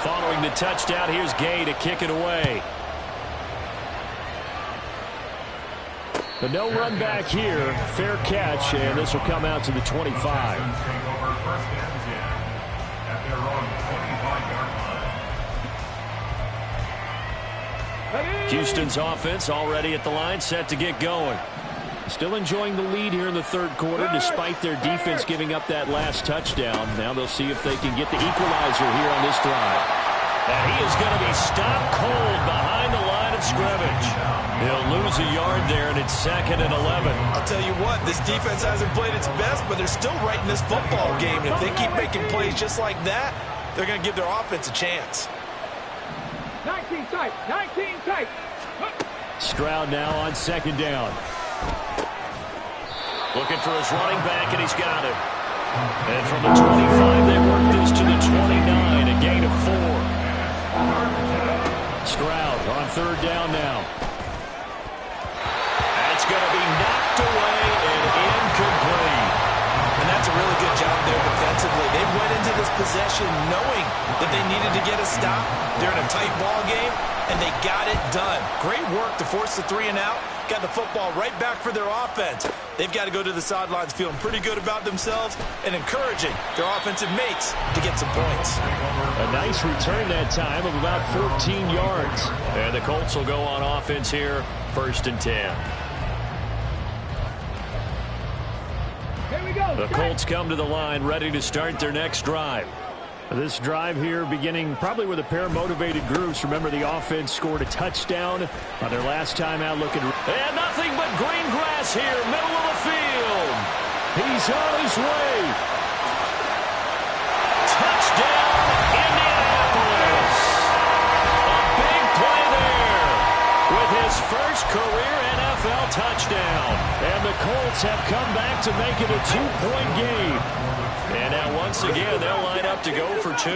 Following the touchdown, here's Gay to kick it away. But no run back here. Fair catch, and this will come out to the 25. Houston's offense already at the line, set to get going. Still enjoying the lead here in the third quarter, despite their defense giving up that last touchdown. Now they'll see if they can get the equalizer here on this drive. And he is going to be stopped cold behind the line of scrimmage. He'll lose a yard there, and it's 2nd and 11. I'll tell you what, this defense hasn't played its best, but they're still right in this football game. And if they keep making plays just like that, they're going to give their offense a chance. 19 tight, 19 tight. Stroud now on 2nd down. Looking for his running back, and he's got it. And from the 25, they work this to the 29, a gain of 4. Stroud on 3rd down now. That's going to be knocked away and incomplete. And that's a really good job there defensively. They went into this possession knowing that they needed to get a stop. They're in a tight ball game, and they got it done. Great work to force the 3 and out. Got the football right back for their offense. They've got to go to the sidelines feeling pretty good about themselves and encouraging their offensive mates to get some points. A nice return that time of about 14 yards. And the Colts will go on offense here, 1st and 10. Here we go. The Colts come to the line, ready to start their next drive. This drive here beginning probably with a pair of motivated groups. Remember, the offense scored a touchdown on their last time out looking. And nothing but green grass here, middle of the field. He's on his way. Touchdown, Indianapolis. A big play there with his first career NFL touchdown. And the Colts have come back to make it a 2-point game. And now once again, they'll line up to go for 2.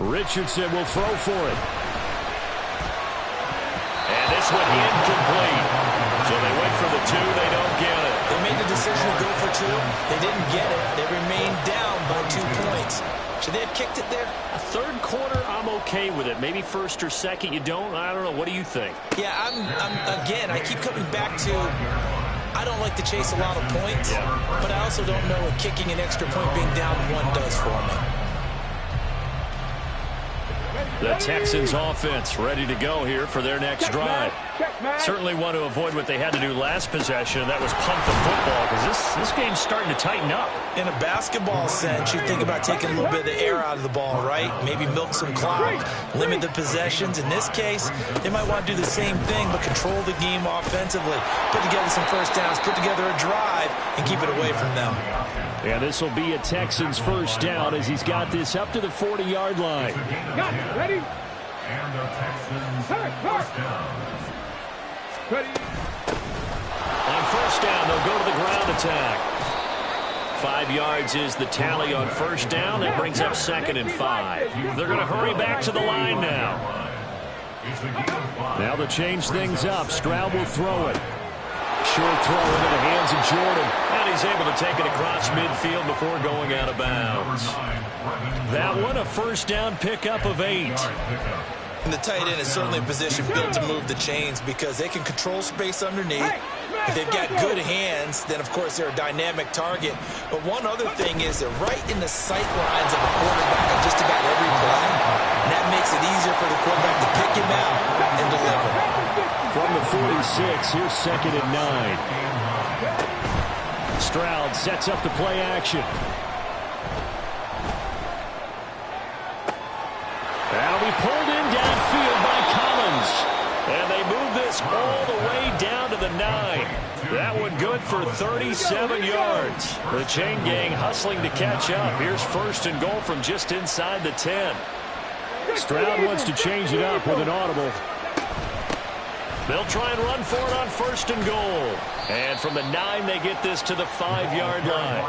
Richardson will throw for it. And this one incomplete. So they went for the 2. They don't get it. They made the decision to go for 2. They didn't get it. They remained down by 2 points. Should they have kicked it there? A third quarter, I'm okay with it. Maybe first or second, you don't. I don't know. What do you think? Yeah, again, I keep coming back to I don't like to chase a lot of points, but I also don't know what kicking an extra point being down 1 does for me. The Texans offense ready to go here for their next drive. Certainly want to avoid what they had to do last possession. That was pump the football because this game's starting to tighten up. In a basketball sense, you think about taking a little bit of the air out of the ball, right? Maybe milk some clock, limit the possessions. In this case, they might want to do the same thing, but control the game offensively. Put together some first downs, put together a drive, and keep it away from them. And this will be a Texans first down as he's got this up to the 40-yard line. Got it. Ready? And the Texans first down. Ready? On first down, they'll go to the ground attack. 5 yards is the tally on first down. That brings up 2nd and 5. They're going to hurry back to the line now. Now to change things up, Stroud will throw it. Short throw into the hands of Jordan. And he's able to take it across midfield before going out of bounds. That one, a first down pickup of 8. And the tight end is certainly a position built to move the chains because they can control space underneath. If they've got good hands, then, of course, they're a dynamic target. But one other thing is they're right in the sight lines of a quarterback on just about every play. And that makes it easier for the quarterback to pick him out and deliver. From the 46, here's 2nd and 9. Stroud sets up the play action. That'll be pulled in downfield by Collins. And they move this all the way down to the 9. That one good for 37 yards. The chain gang hustling to catch up. Here's 1st and goal from just inside the 10. Stroud wants to change it up with an audible. They'll try and run for it on 1st and goal. And from the 9, they get this to the 5-yard line.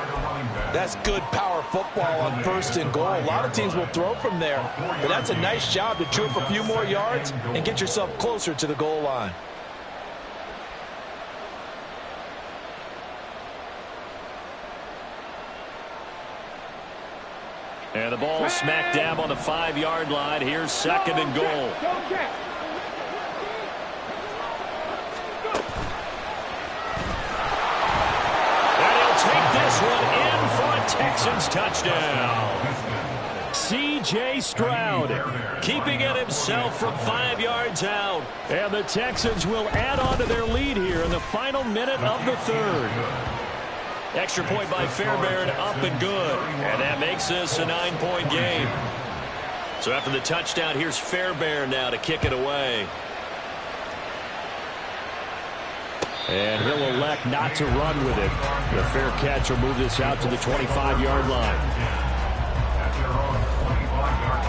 That's good power football on 1st and goal. A lot of teams will throw from there, but that's a nice job to chew up a few more yards and get yourself closer to the goal line. And the ball smack dab on the 5-yard line. Here's 2nd and goal. Take this one in for a Texans touchdown. C.J. Stroud keeping it himself from 5 yards out. And the Texans will add on to their lead here in the final minute of the 3rd. Extra point by Fairbairn, up and good. And that makes this a 9-point game. So after the touchdown, here's Fairbairn now to kick it away. And he'll elect not to run with it. The fair catch will move this out to the 25-yard line. At their own 25-yard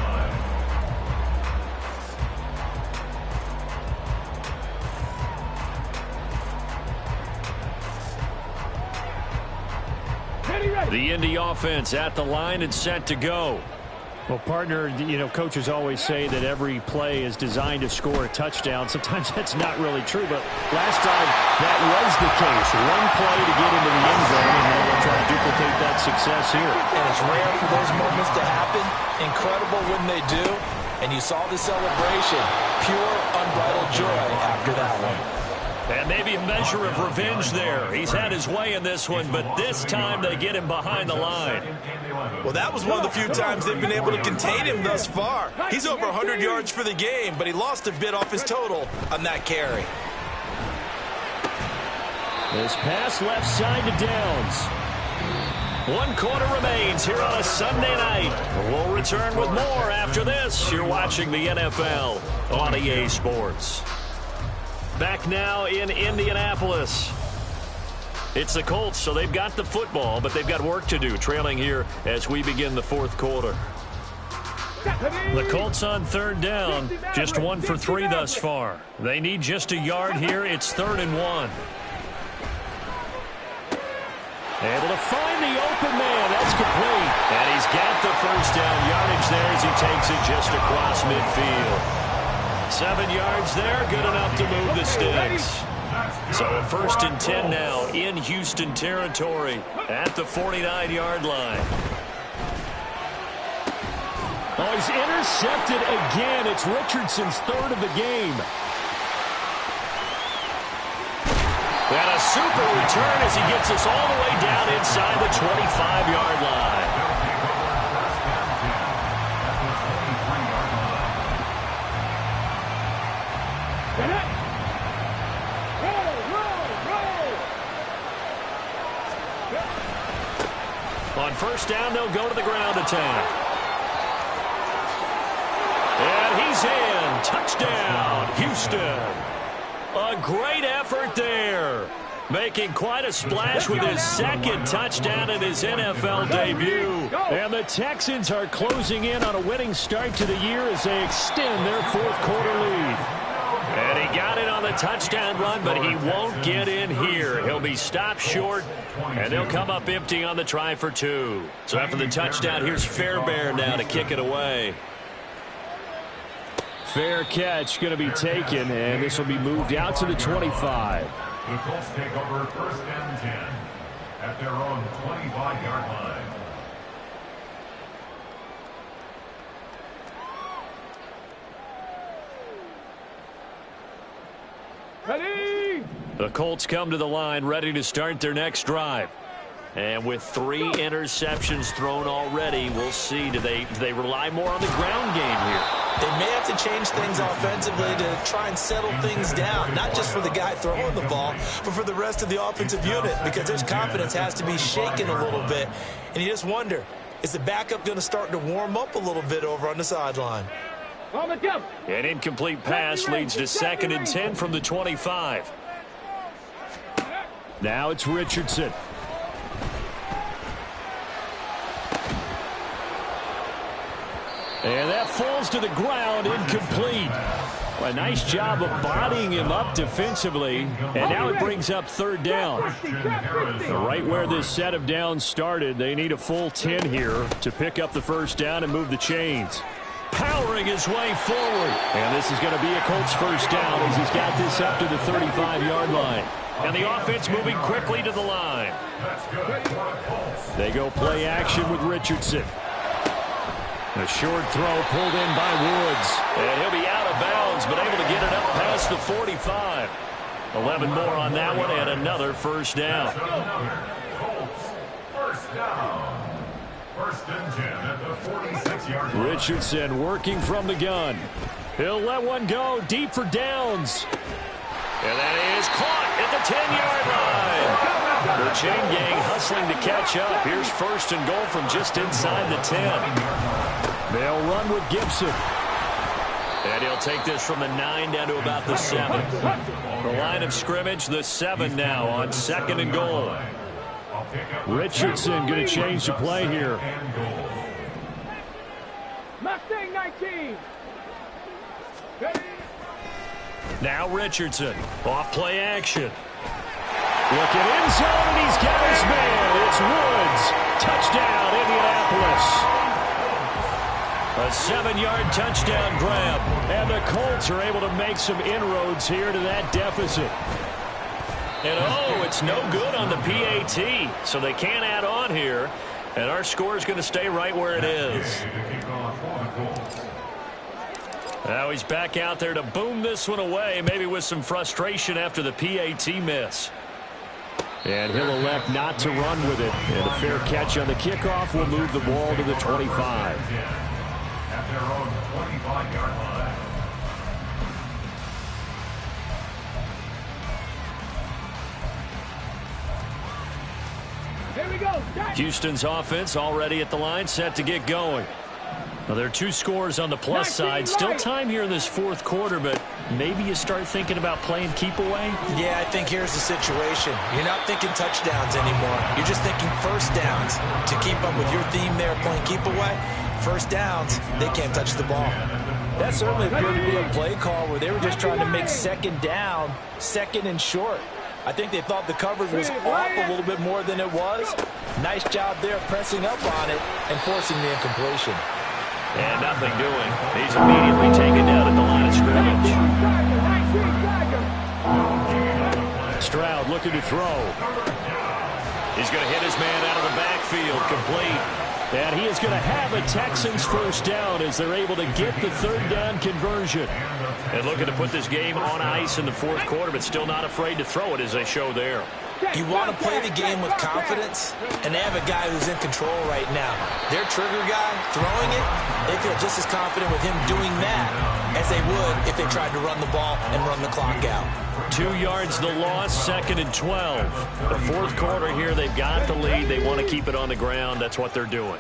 line. The Indy offense at the line and set to go. Well, partner, you know, coaches always say that every play is designed to score a touchdown. Sometimes that's not really true, but last time that was the case. One play to get into the end zone, and they'll try to duplicate that success here. And it's rare for those moments to happen. Incredible when they do. And you saw the celebration. Pure, unbridled joy after that one. And maybe a measure of revenge there. He's had his way in this one, but this time they get him behind the line. Well, that was one of the few times they've been able to contain him thus far. He's over 100 yards for the game, but he lost a bit off his total on that carry. This pass left side to Downs. 1 quarter remains here on a Sunday night. We'll return with more after this. You're watching the NFL on EA Sports. Back now in Indianapolis. It's the Colts, so they've got the football, but they've got work to do, trailing here as we begin the 4th quarter. The Colts on third down, just 1 for 3 thus far. They need just a yard here. It's 3rd and 1. Able to find the open man. That's complete. And he's got the first down yardage there as he takes it just across midfield. 7 yards there, good enough to move the sticks. So a 1st and 10 now in Houston territory at the 49-yard line. Oh, he's intercepted again. It's Richardson's 3rd of the game. And a super return as he gets us all the way down inside the 25-yard line. On first down, they'll go to the ground attack. And he's in. Touchdown, Houston. A great effort there. Making quite a splash with his 2nd touchdown in his NFL debut. And the Texans are closing in on a winning start to the year as they extend their 4th quarter lead. And he got it on the touchdown run, but he won't get in here. He'll be stopped short, and they'll come up empty on the try for 2. So after the touchdown, here's Fairbairn now to kick it away. Fair catch going to be taken, and this will be moved out to the 25. The Colts take over 1st and 10 at their own 25-yard line. Ready? The Colts come to the line ready to start their next drive. And with 3 interceptions thrown already, we'll see. Do they rely more on the ground game here? They may have to change things offensively to try and settle things down, not just for the guy throwing the ball, but for the rest of the offensive unit, because his confidence has to be shaken a little bit. And you just wonder, is the backup going to start to warm up a little bit over on the sideline? An incomplete pass leads to 2nd and 10 from the 25. Now it's Richardson. And that falls to the ground, incomplete. A nice job of bodying him up defensively. And now it brings up 3rd down. Right where this set of downs started, they need a full 10 here to pick up the first down and move the chains. Powering his way forward. And this is going to be a Colts first down as he's got this up to the 35-yard line. And the offense moving quickly to the line. They go play action with Richardson. A short throw pulled in by Woods. And he'll be out of bounds, but able to get it up past the 45. 11 more on that one, and another first down. First down. 1st and 10 at the 46-yard line. Richardson working from the gun. He'll let one go deep for downs. And that is caught at the 10-yard line. The chain gang hustling to catch up. Here's 1st and goal from just inside the 10. They'll run with Gibson. And he'll take this from the 9 down to about the 7. The line of scrimmage, the 7 now on 2nd and goal. Richardson going to change the play here. Mustang 19. Now Richardson, off play action. Looking end zone, and he's got his man. It's Woods. Touchdown, Indianapolis. A 7-yard touchdown grab. And the Colts are able to make some inroads here to that deficit. And oh, it's no good on the PAT, so they can't add on here. And our score is going to stay right where it is. Now he's back out there to boom this one away, maybe with some frustration after the PAT miss. And he'll elect not to run with it. And a fair catch on the kickoff will move the ball to the 25. At their own 25-yard line. Here we go. Houston's offense already at the line, set to get going. Well, there are 2 scores on the plus side. Still time here in this 4th quarter, but maybe you start thinking about playing keep away? Yeah, I think here's the situation. You're not thinking touchdowns anymore. You're just thinking first downs. To keep up with your theme there, playing keep away, first downs, they can't touch the ball. That certainly appeared to be a play call where they were just trying to make second down, second and short. I think they thought the coverage was off a little bit more than it was. Nice job there pressing up on it and forcing the incompletion. And nothing doing. He's immediately taken down at the line of scrimmage. Stroud looking to throw. He's going to hit his man out of the backfield, complete. And he is going to have a Texans first down as they're able to get the third down conversion. And looking to put this game on ice in the fourth quarter, but still not afraid to throw it as they show there. You want to play the game with confidence, and they have a guy who's in control right now. Their trigger guy, throwing it, they feel just as confident with him doing that as they would if they tried to run the ball and run the clock out. 2 yards the loss, 2nd and 12. The fourth quarter here, they've got the lead. They want to keep it on the ground. That's what they're doing.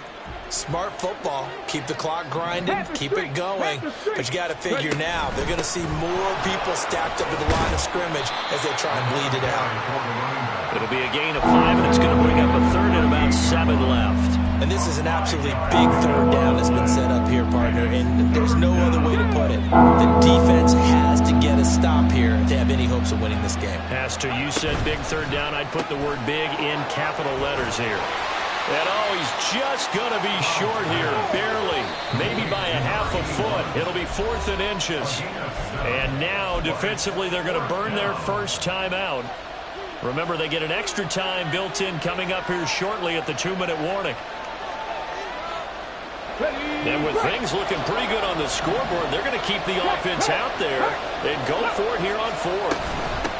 Smart football. Keep the clock grinding, keep it going. But you got to figure now, they're going to see more people stacked up at the line of scrimmage as they try and bleed it out. It'll be a gain of 5, and it's going to bring up a third and about 7 left. And this is an absolutely big third down that's been set up here, partner, and there's no other way to put it. The defense has to get a stop here to have any hopes of winning this game. Has to. You said big third down. I'd put the word big in capital letters here. And he's just going to be short here, barely, maybe by a half a foot. It'll be 4th and inches. And now, defensively, they're going to burn their first time out. Remember, they get an extra time built in coming up here shortly at the 2-minute warning. And with things looking pretty good on the scoreboard, they're going to keep the offense out there and go for it here on 4th.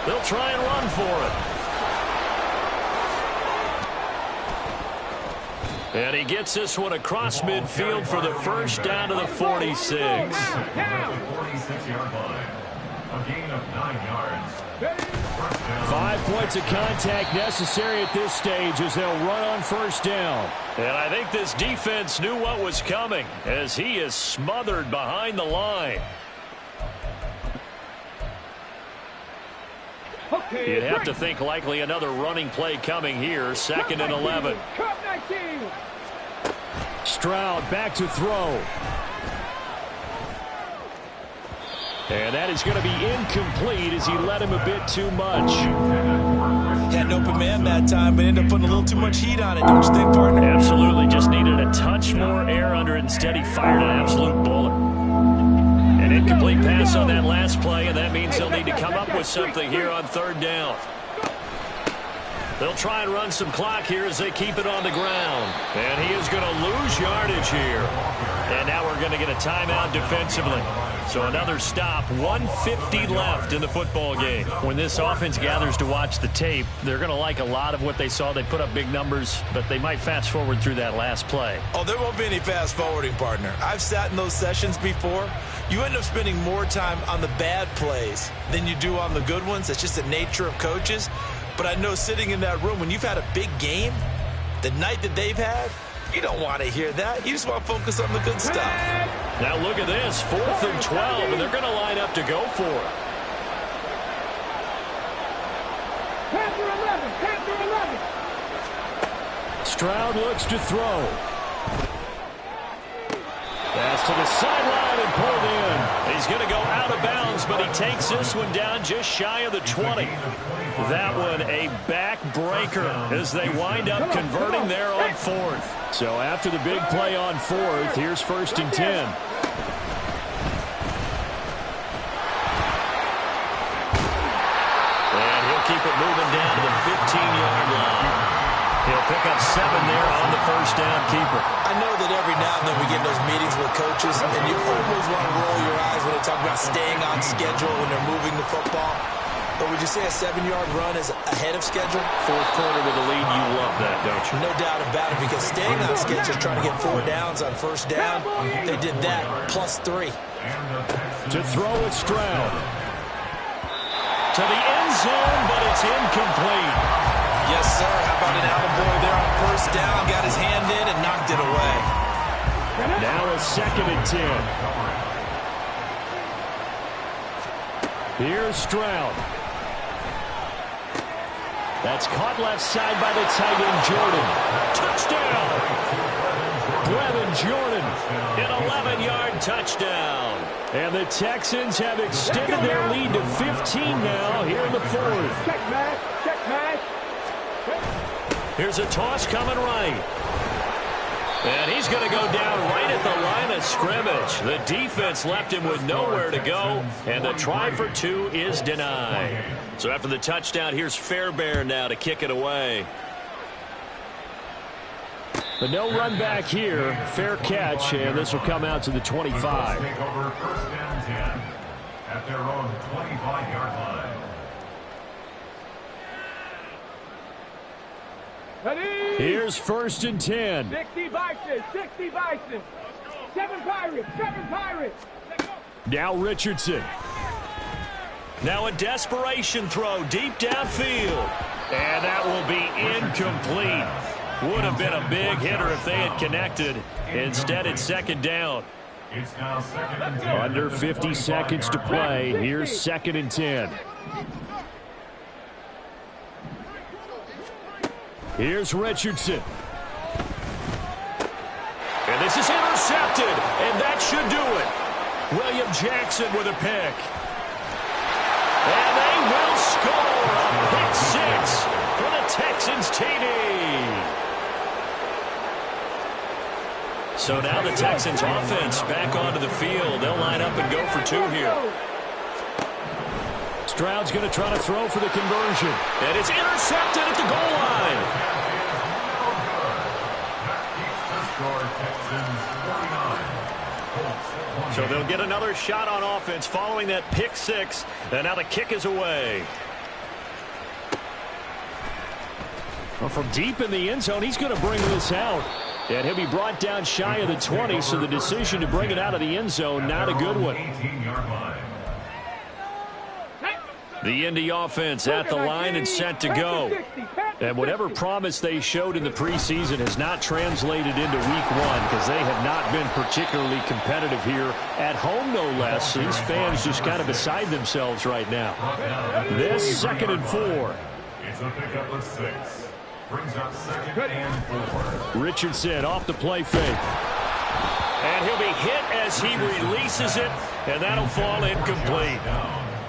They'll try and run for it. And he gets this one across midfield for the first down to the 46. 46-yard line. A gain of 9 yards. 5 points of contact necessary at this stage as they'll run on first down. And I think this defense knew what was coming as he is smothered behind the line. You'd have to think likely another running play coming here. 2nd and 11. Stroud back to throw. And that is going to be incomplete as he let him a bit too much. Had an open man that time, but ended up putting a little too much heat on it, don't you think, partner? Absolutely. Just needed a touch more air under it. Instead, he fired an absolute bullet. An incomplete pass on that last play, and that means they'll need to come up with something here on third down. They'll try and run some clock here as they keep it on the ground. And he is going to lose yardage here. And now we're going to get a timeout defensively. So another stop, 1:50 left in the football game. When this offense gathers to watch the tape, they're going to like a lot of what they saw. They put up big numbers, but they might fast forward through that last play. Oh, there won't be any fast forwarding, partner. I've sat in those sessions before. You end up spending more time on the bad plays than you do on the good ones. That's just the nature of coaches. But I know sitting in that room, when you've had a big game, the night that they've had, you don't want to hear that. You just want to focus on the good stuff. Now look at this, 4th and 12, and they're going to line up to go for it. Panther 11. Stroud looks to throw. Pass to the sideline and pulled in. He's going to go out of bounds, but he takes this one down just shy of the 20. That one a backbreaker as they wind up converting there on 4th. So after the big play on 4th, here's 1st and 10. And he'll keep it moving down to the 15-yard line. He'll pick up 7 there on the first down keeper. I know that every now and then we get in those meetings with coaches, and you always want to roll your eyes when they talk about staying on schedule when they're moving the football. But would you say a 7-yard run is ahead of schedule? Fourth quarter with a lead, you love that, don't you? No doubt about it, because staying on schedule, trying to get 4 downs on first down, they did that, +3. To throw with Stroud. To the end zone, but it's incomplete. Yes, sir. How about an attaboy there on first down? Got his hand in and knocked it away. Now a 2nd and 10. Here's Stroud. That's caught left side by the tight end, Jordan. Touchdown! Brevin Jordan An 11-yard touchdown. And the Texans have extended their lead to 15 now here in the fourth. Check match. Check match. Here's a toss coming right. And he's going to go down right at the line of scrimmage. The defense left him with nowhere to go, and the try for two is denied. So after the touchdown, here's Fairbairn now to kick it away. But no run back here. Fair catch, and this will come out to the 25. Take over 1st and 10 at their own 25-yard line. Ready? Here's 1st and 10. 60 Bison. 60 Bison. 7 Pirates. 7 Pirates. Now Richardson. Now a desperation throw deep downfield. And that will be incomplete. Would have been a big hitter if they had connected. Instead, it's 2nd down. It's now 2nd and 10. Under 50 seconds to play. Here's 2nd and 10. Here's Richardson. And this is intercepted. And that should do it. William Jackson with a pick. And they will score a pick 6 for the Texans TD. So now the Texans offense back onto the field. They'll line up and go for 2 here. Stroud's going to try to throw for the conversion. And it's intercepted at the goal line. So they'll get another shot on offense following that pick 6. And now the kick is away. Well, from deep in the end zone, he's going to bring this out. And he'll be brought down shy of the 20, so the decision to bring it out of the end zone, not a good one. 18-yard line. The Indy offense at the line and set to go. And whatever promise they showed in the preseason has not translated into week 1 because they have not been particularly competitive here at home, no less. These fans just kind of beside themselves right now. This 2nd and 4. It's a pickup of 6. Brings up 2nd and 4. Richardson off the play fake. And he'll be hit as he releases it, and that'll fall incomplete.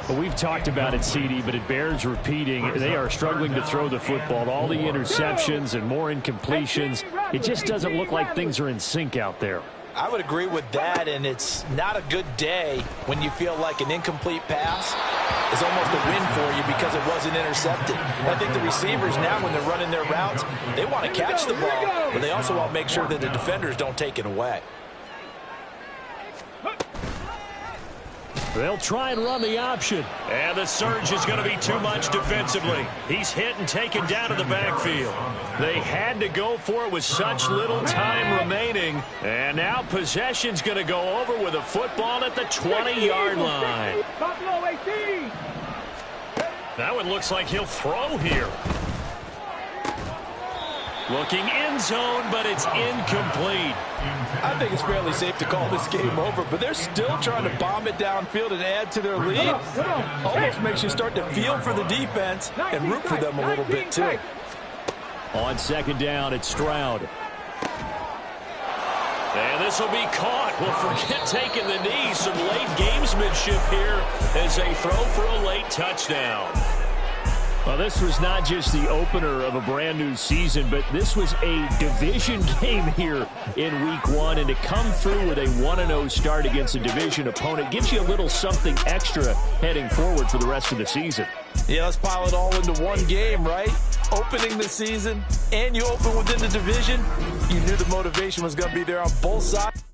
Well, we've talked about it, CD, but it bears repeating. They are struggling to throw the football. All the interceptions and more incompletions. It just doesn't look like things are in sync out there. I would agree with that, and it's not a good day when you feel like an incomplete pass is almost a win for you because it wasn't intercepted. I think the receivers now, when they're running their routes, they want to catch the ball, but they also want to make sure that the defenders don't take it away. They'll try and run the option. And the surge is going to be too much defensively. He's hit and taken down to the backfield. They had to go for it with such little time remaining. And now possession's going to go over with a football at the 20-yard line. That one looks like he'll throw here. Looking end zone, but it's incomplete. I think it's fairly safe to call this game over, but they're still trying to bomb it downfield and add to their lead. Almost makes you start to feel for the defense and root for them a little bit, too. On 2nd down, it's Stroud. And this will be caught. Well, forget taking the knee. Some late gamesmanship here as they throw for a late touchdown. Well, this was not just the opener of a brand new season, but this was a division game here in week 1. And to come through with a 1-0 start against a division opponent gives you a little something extra heading forward for the rest of the season. Yeah, let's pile it all into one game, right? Opening the season, and you open within the division. You knew the motivation was going to be there on both sides.